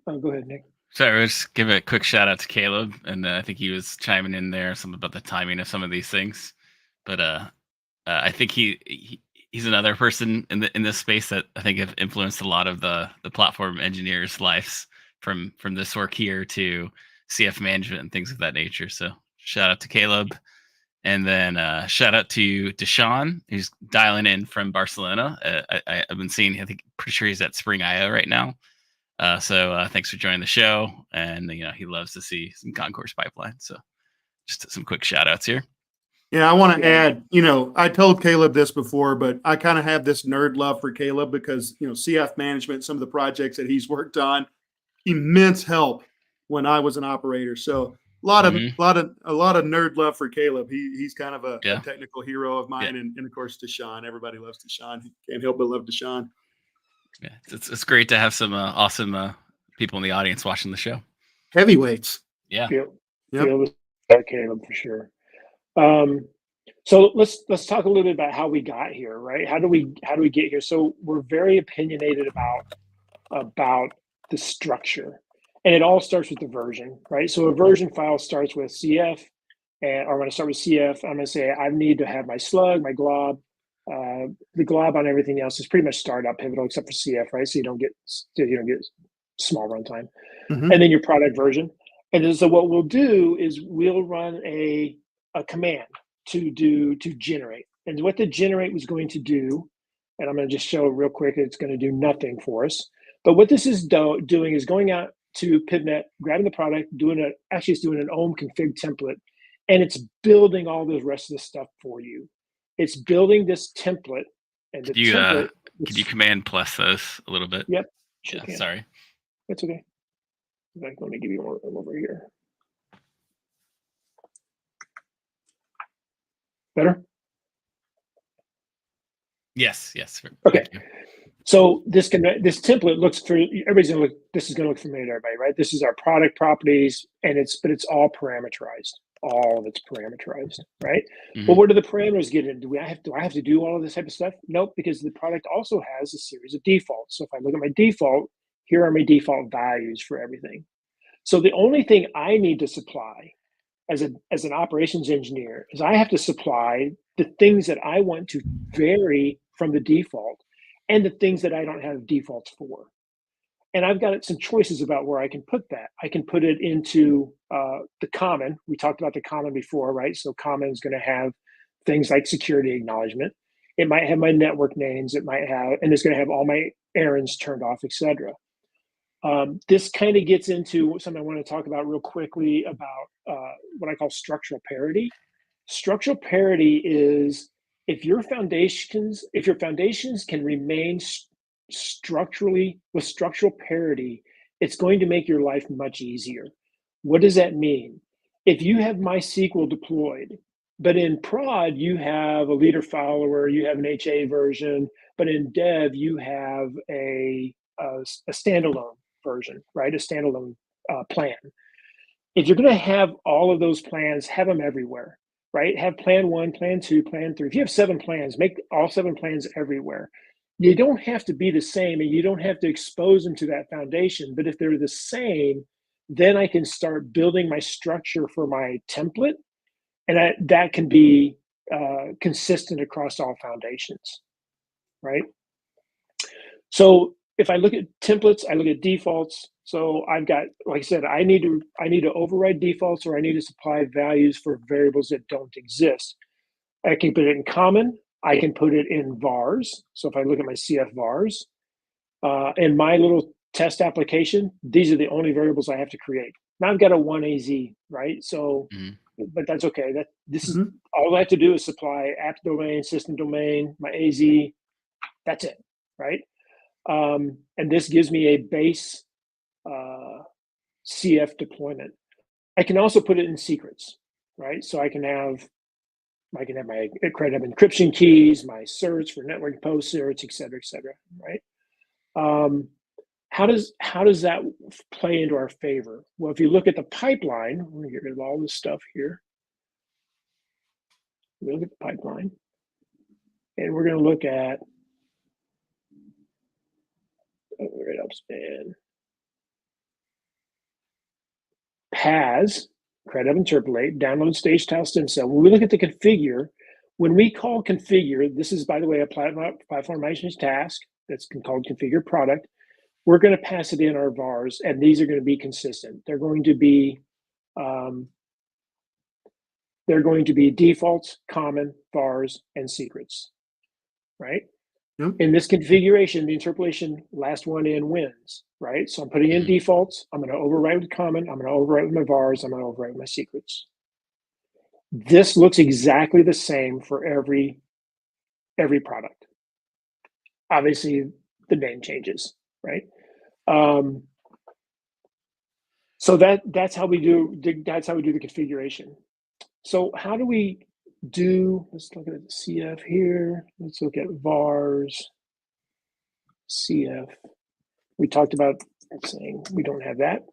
go ahead, Nick. Sorry, I'll just give a quick shout out to Caleb, and I think he was chiming in there something about the timing of some of these things. But I think he's another person in this space that I think have influenced a lot of the platform engineers' lives from this work here to CF management and things of that nature. So shout out to Caleb, and then shout out to Deshaun, who's dialing in from Barcelona. I've been seeing. I think pretty sure he's at Spring IO right now. So thanks for joining the show, and he loves to see some concourse pipeline. So just some quick shout outs here. Yeah, I want to add, I told Caleb this before, but I kind of have this nerd love for Caleb because, CF management, some of the projects that he's worked on, immense help when I was an operator. So a lot of nerd love for Caleb. He's kind of a technical hero of mine. And of course, Deshaun, everybody loves Deshaun. Can't help but love Deshaun. Yeah, it's great to have some awesome people in the audience watching the show. Heavyweights. Yeah. Caleb for sure. So let's talk a little bit about how we got here, right? How do we get here? So we're very opinionated about the structure, and it all starts with the version, right? So a version file starts with CF, or I'm going to start with CF. I'm going to say I need to have my slug, my glob. The glob on everything else is pretty much startup pivotal except for CF, right? So you don't get small runtime, and then your product version. And then, so what we'll do is we'll run a command to generate. And what the generate was going to do, and I'm going to just show real quick, it's going to do nothing for us. But what this is doing is going out to PivNet, grabbing the product, it's doing an ohm config template, and it's building all the rest of the stuff for you. It's building this template, and could you command plus those a little bit? Yep. Sure yeah, sorry. That's okay. Let me give you one over here. Better? Yes. Okay. So this template looks for everybody's gonna look. This is gonna look familiar to everybody, right? This is our product properties, and it's all parameterized. All of it's parameterized, right? But where do the parameters get in? Do I have to do all of this type of stuff? Nope, because the product also has a series of defaults. So if I look at my default, here are my default values for everything. So the only thing I need to supply as an operations engineer is I have to supply the things that I want to vary from the default and the things that I don't have defaults for. And I've got some choices about where I can put that. I can put it into the common. We talked about the common before, right? So common is going to have things like security acknowledgement. It might have my network names. It might have, and it's going to have all my errands turned off, etc. This kind of gets into something I want to talk about real quickly about what I call structural parity. Structural parity is if your foundations can remain structurally with structural parity, it's going to make your life much easier. What does that mean? If you have MySQL deployed, but in prod you have a leader follower, you have an HA version, but in dev you have a standalone version, right? A standalone plan. If you're going to have all of those plans, have them everywhere, right? Have plan 1, plan 2, plan 3. If you have 7 plans, make all 7 plans everywhere. you don't have to be the same, and you don't have to expose them to that foundation. But if they're the same, then I can start building my structure for my template, and that can be consistent across all foundations, right? So if I look at templates, I look at defaults. So I've got, like I said, I need to override defaults, or I need to supply values for variables that don't exist. I can put it in common. I can put it in vars. So if I look at my CF vars, in my little test application, these are the only variables I have to create. Now I've got a 1AZ, right? So, but that's okay. This is all I have to do is supply app domain, system domain, my AZ. That's it, right? And this gives me a base CF deployment. I can also put it in secrets, right? So I can have my credit encryption keys, my certs for network post certs, et cetera, right? How does that play into our favor? Well, if you look at the pipeline, I'm gonna get rid of all this stuff here. We look at the pipeline, and we're gonna look at and PAS, credit interpolate, download stage tile stem cell. When we look at the configure, when we call configure, this is, by the way, a platform management task that's called configure product. We're going to pass it in our vars, and these are going to be consistent. They're going to be defaults, common, vars, and secrets, right? Yep. In this configuration, the interpolation last one in wins, right? So I'm putting in defaults. I'm going to override with common. I'm going to override with my vars. I'm going to override with my secrets. This looks exactly the same for every product. Obviously, the name changes, right? So that's how we do the configuration. So how do we do? Let's look at the CF here. Let's look at vars, CF. We talked about saying we don't have that.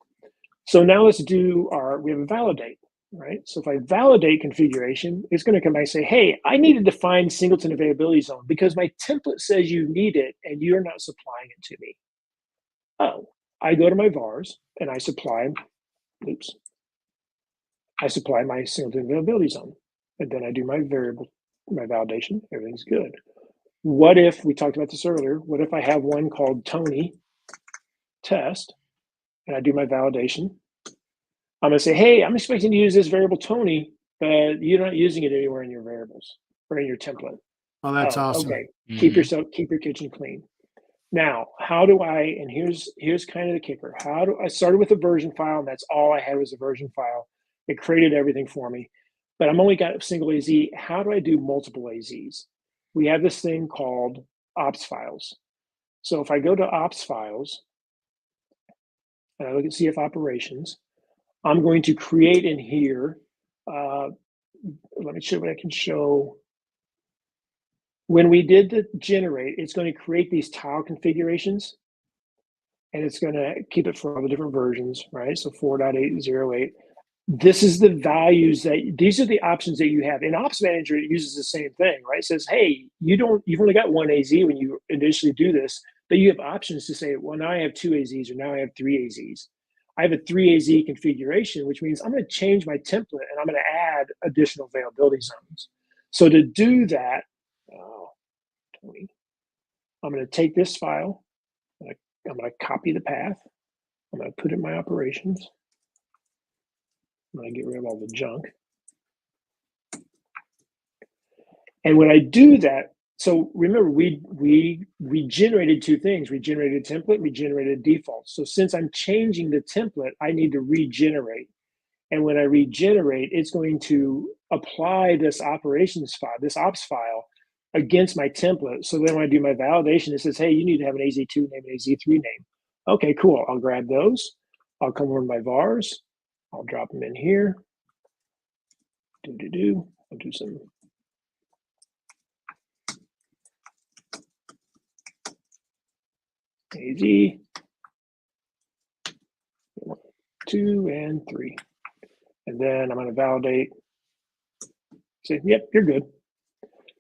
So now let's do we have a validate, right? So if I validate configuration, it's going to come back and say, hey, I need to define singleton availability zone because my template says you need it and you're not supplying it to me. Oh, I go to my vars and I supply my singleton availability zone. And then I do my validation, everything's good. What if, we talked about this earlier, what if I have one called Tony test and I do my validation? I'm going to say, hey, I'm expecting to use this variable Tony, but you're not using it anywhere in your variables or in your template. Oh, that's awesome. Okay, keep your kitchen clean. Now, how do I, and here's kind of the kicker. I started with a version file, and that's all I had was a version file. It created everything for me, but I'm only got a single AZ. How do I do multiple AZs? We have this thing called ops files. So if I go to ops files and I look at CF operations, I'm going to create in here, let me show what I can show. When we did the generate, it's going to create these tile configurations, and it's going to keep it for all the different versions, right? So 4.808. This is the values these are the options that you have. In Ops Manager, it uses the same thing, right? It says, hey, you've only got one AZ when you initially do this, but you have options to say, well, now I have two AZs, or now I have three AZs. I have a 3AZ configuration, which means I'm going to change my template and I'm going to add additional availability zones. So to do that, I'm going to take this file, I'm going to copy the path, I'm going to put it in my operations, I'm going to get rid of all the junk. And when I do that, so remember, we generated two things. We generated a template, we generated a default. So since I'm changing the template, I need to regenerate. And when I regenerate, it's going to apply this operations file, this ops file, against my template. So then when I do my validation, it says, hey, you need to have an AZ2 name and AZ3 name. Okay, cool. I'll grab those. I'll come over to my vars. I'll drop them in here. I'll do some. AZ 1, 2, and 3. And then I'm going to validate. Say, yep, you're good.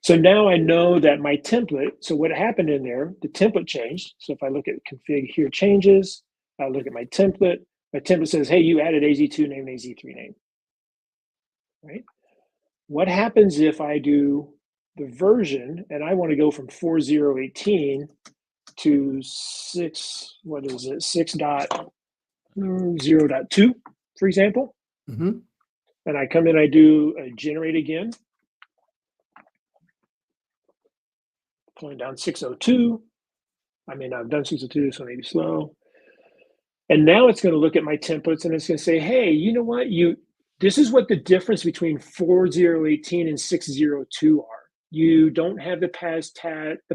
So now I know that my template, so what happened in there, the template changed. So if I look at config here changes, I look at my template says, hey, you added AZ2 name and AZ3 name, right? What happens if I do the version and I want to go from 4.0.18 to 6.0.2, for example? Mm-hmm. And I come in, I do a generate again, pulling down 6.0.2. I mean, I've done 6.0.2, so maybe slow. And now it's going to look at my templates and it's going to say, hey, you know what? This is what the difference between 4.0.18 and 6.0.2 are. You don't have the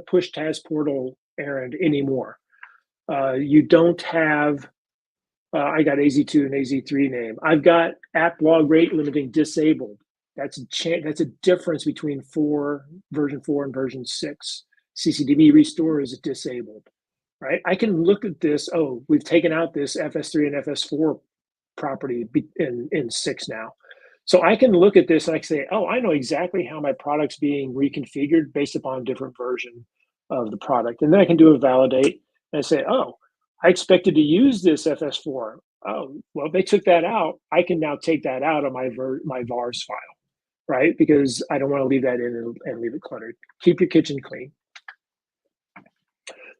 push task portal errand anymore. You don't have, I got AZ2 and AZ3 name. I've got app log rate limiting disabled. That's a difference between version 4 and version 6. CCDB restore is disabled, right? I can look at this. Oh, we've taken out this FS3 and FS4 property in 6 now. So I can look at this and I can say, oh, I know exactly how my product's being reconfigured based upon a different version of the product. And then I can do a validate and say, oh, I expected to use this FS4. Oh, well, they took that out. I can now take that out of my vars file, right? Because I don't want to leave that in and leave it cluttered. Keep your kitchen clean.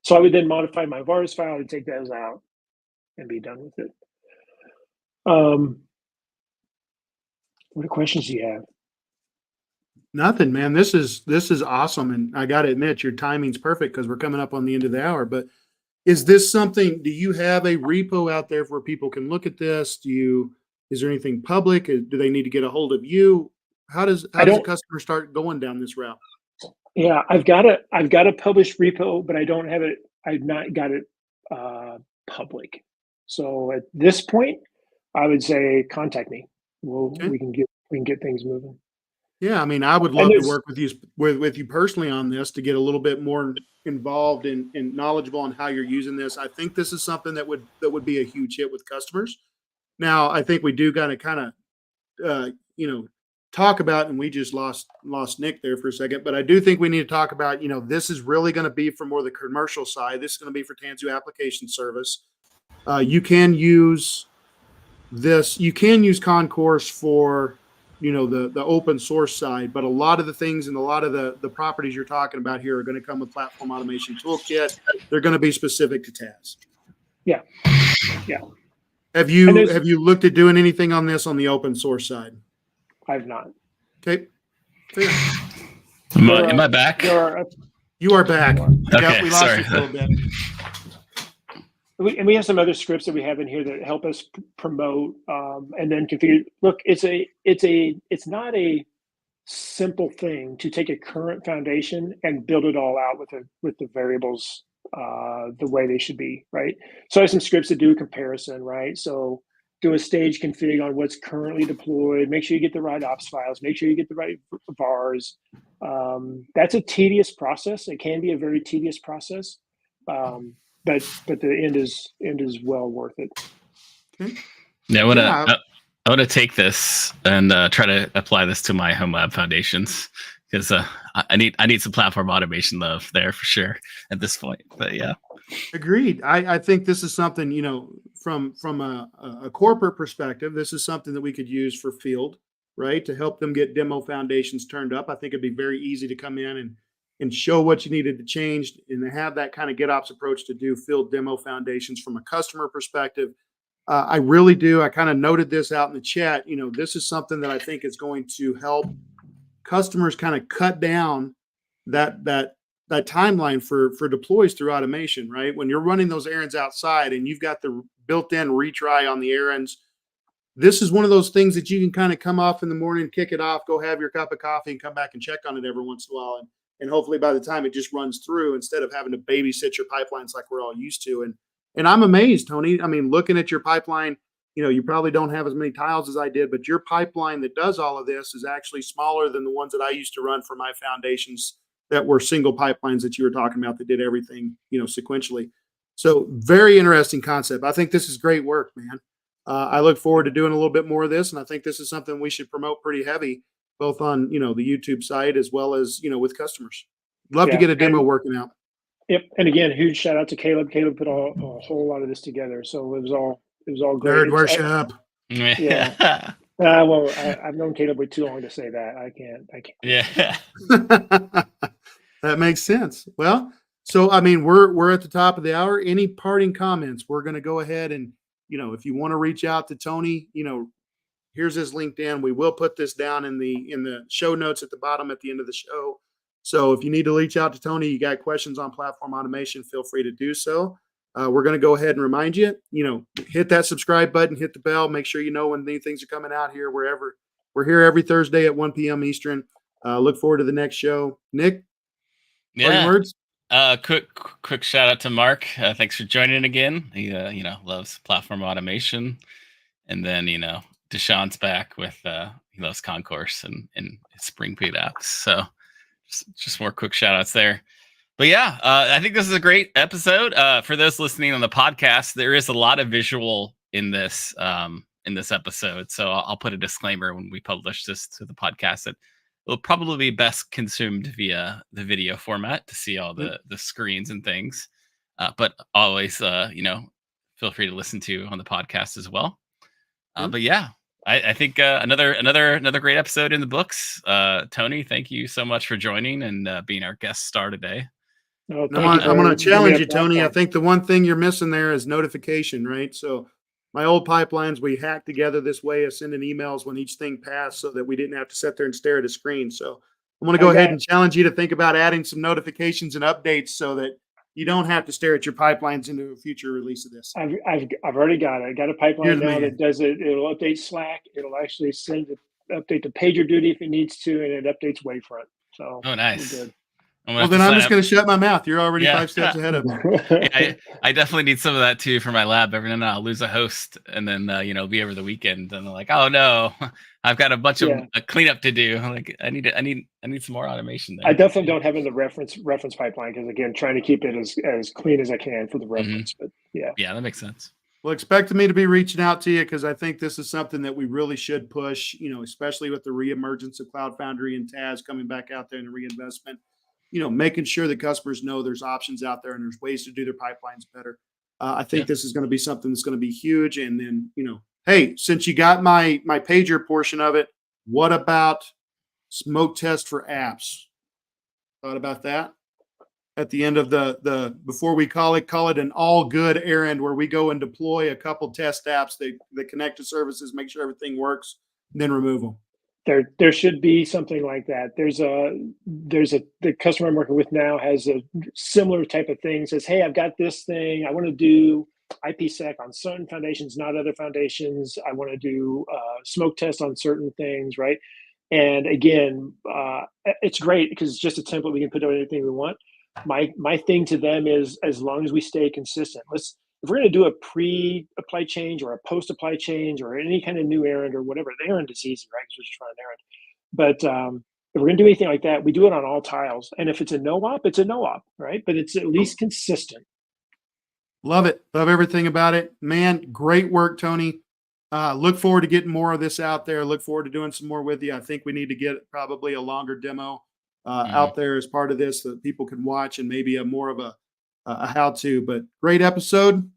So I would then modify my vars file and take those out and be done with it. What questions do you have? Nothing, man. This is awesome. And I got to admit, your timing's perfect because we're coming up on the end of the hour. But is this something, do you have a repo out there where people can look at this? Is there anything public? Do they need to get a hold of you? How does a customer start going down this route? Yeah, I've got a published repo, but I don't have it. I've not got it public. So at this point, I would say contact me. Okay. We can get things moving. Yeah, I mean, I would love to work with you personally on this to get a little bit more involved and knowledgeable on how you're using this. I think this is something that would be a huge hit with customers. Now, I think we do got to kind of talk about, and we just lost Nick there for a second, but I do think we need to talk about, this is really going to be for more the commercial side. This is going to be for Tanzu Application Service. You can use this. You can use Concourse for, the open source side, but a lot of the things and a lot of the properties you're talking about here are going to come with Platform Automation Toolkit. They're going to be specific to TAS. Yeah. Have you looked at doing anything on this on the open source side? I've not. Okay. Fair. Am I back? You are back. Okay, we lost sorry. you for a little bit. And we have some other scripts that we have in here that help us promote and then configure. Look, it's not a simple thing to take a current foundation and build it all out with the variables the way they should be, right? So I have some scripts that do a comparison, right? So do a stage config on what's currently deployed. Make sure you get the right ops files. Make sure you get the right vars. That's a tedious process. It can be a very tedious process. But the end is well worth it. Okay. Yeah, I want to take this and try to apply this to my home lab foundations because I need some platform automation love there for sure at this point. But yeah, agreed. I think this is something, from a corporate perspective, this is something that we could use for field, right, to help them get demo foundations turned up. I think it'd be very easy to come in and show what you needed to change and have that kind of GitOps approach to do field demo foundations from a customer perspective. I really do. I kind of noted this out in the chat. This is something that I think is going to help customers kind of cut down that timeline for deploys through automation, right? When you're running those errands outside and you've got the built-in retry on the errands, this is one of those things that you can kind of come off in the morning, kick it off, go have your cup of coffee and come back and check on it every once in a while. And hopefully by the time it just runs through, instead of having to babysit your pipelines like we're all used to. And I'm amazed, Tony. I mean, looking at your pipeline, you probably don't have as many tiles as I did, but your pipeline that does all of this is actually smaller than the ones that I used to run for my foundations that were single pipelines that you were talking about that did everything, sequentially. So very interesting concept. I think this is great work, man. I look forward to doing a little bit more of this, and I think this is something we should promote pretty heavy. both on, the YouTube site as well as, with customers. Love to Yeah, get a demo and- working out. Yep. And again, huge shout out to Caleb. Caleb put a whole lot of this together. So it was all great. Nerd worship. Yeah. Well, I've known Caleb way too long to say that. I can't. Yeah. That makes sense. Well, so I mean, we're at the top of the hour. Any parting comments? We're going to go ahead and, if you want to reach out to Tony, here's his LinkedIn. We will put this down in the show notes at the bottom at the end of the show. So if you need to reach out to Tony, you got questions on platform automation, feel free to do so. We're going to go ahead and remind you, hit that subscribe button, hit the bell, make sure you know when new things are coming out here, wherever. We're here every Thursday at 1 p.m. Eastern. Look forward to the next show. Nick, parting words? Quick shout out to Mark. Thanks for joining again. He, loves platform automation. And then, Deshaun's back with, he loves Concourse and Spring Boot apps. So just more quick shout outs there. But yeah, I think this is a great episode. For those listening on the podcast, there is a lot of visual in this episode. So I'll put a disclaimer when we publish this to the podcast that it will probably be best consumed via the video format to see all the screens and things. But always, feel free to listen to on the podcast as well. But yeah, I think another great episode in the books. Tony, thank you so much for joining and being our guest star today. No, I'm going to challenge you, Tony. I think the one thing you're missing there is notification, right? So my old pipelines, we hacked together this way of sending emails when each thing passed so that we didn't have to sit there and stare at a screen. So I'm going to go ahead and challenge you to think about adding some notifications and updates so that you don't have to stare at your pipelines into a future release of this. I've already got it. I got a pipeline now that does it. It'll update Slack. It'll actually update the pagerduty if it needs to, and it updates Wavefront. So nice. We're good. Well, then I'm just going to shut my mouth. You're already 5 steps ahead of me. I definitely need some of that too for my lab. Every now and then I'll lose a host and then, be over the weekend and they're like, oh no, I've got a bunch of cleanup to do. Like I need some more automation there. I definitely don't have in the reference pipeline because again, trying to keep it as clean as I can for the reference. But yeah, that makes sense. Well, expect me to be reaching out to you because I think this is something that we really should push, especially with the reemergence of Cloud Foundry and Taz coming back out there and the reinvestment. Making sure that customers know there's options out there and there's ways to do their pipelines better. I think this is going to be something that's going to be huge. And then, hey, since you got my pager portion of it, what about smoke test for apps? Thought about that? At the end of the before we call it an all good errand where we go and deploy a couple test apps that connect to services, make sure everything works, and then remove them. There should be something like that. The customer I'm working with now has a similar type of thing. Says, hey, I've got this thing. I want to do IPsec on certain foundations, not other foundations. I want to do smoke test on certain things, right? And again, it's great because it's just a template. We can put anything we want. My thing to them is as long as we stay consistent. If we're going to do a pre-apply change or a post-apply change or any kind of new errand or whatever, the errand is easy, right? Because we're just running an errand. But if we're going to do anything like that, we do it on all tiles. And if it's a no-op, it's a no-op, right? But it's at least consistent. Love it. Love everything about it. Man, great work, Tony. Look forward to getting more of this out there. Look forward to doing some more with you. I think we need to get probably a longer demo out there as part of this so that people can watch and maybe more of a how-to, but great episode.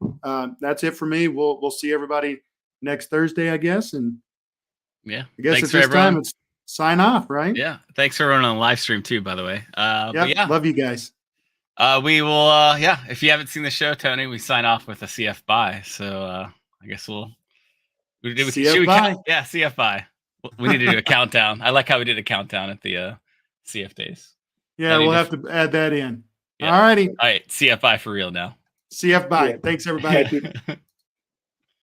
That's it for me. We'll see everybody next Thursday, I guess. And I guess thanks at this time it's sign off, right? Yeah. Thanks for everyone on the live stream too, by the way. Love you guys. We will, if you haven't seen the show, Tony, we sign off with a CF bye. So I guess CF bye. CF bye. We need to do a countdown. I like how we did a countdown at the CF days. Yeah, we'll have to add that in. Yeah. All righty. All right. CF bye for real now. CF bye. Thanks, everybody.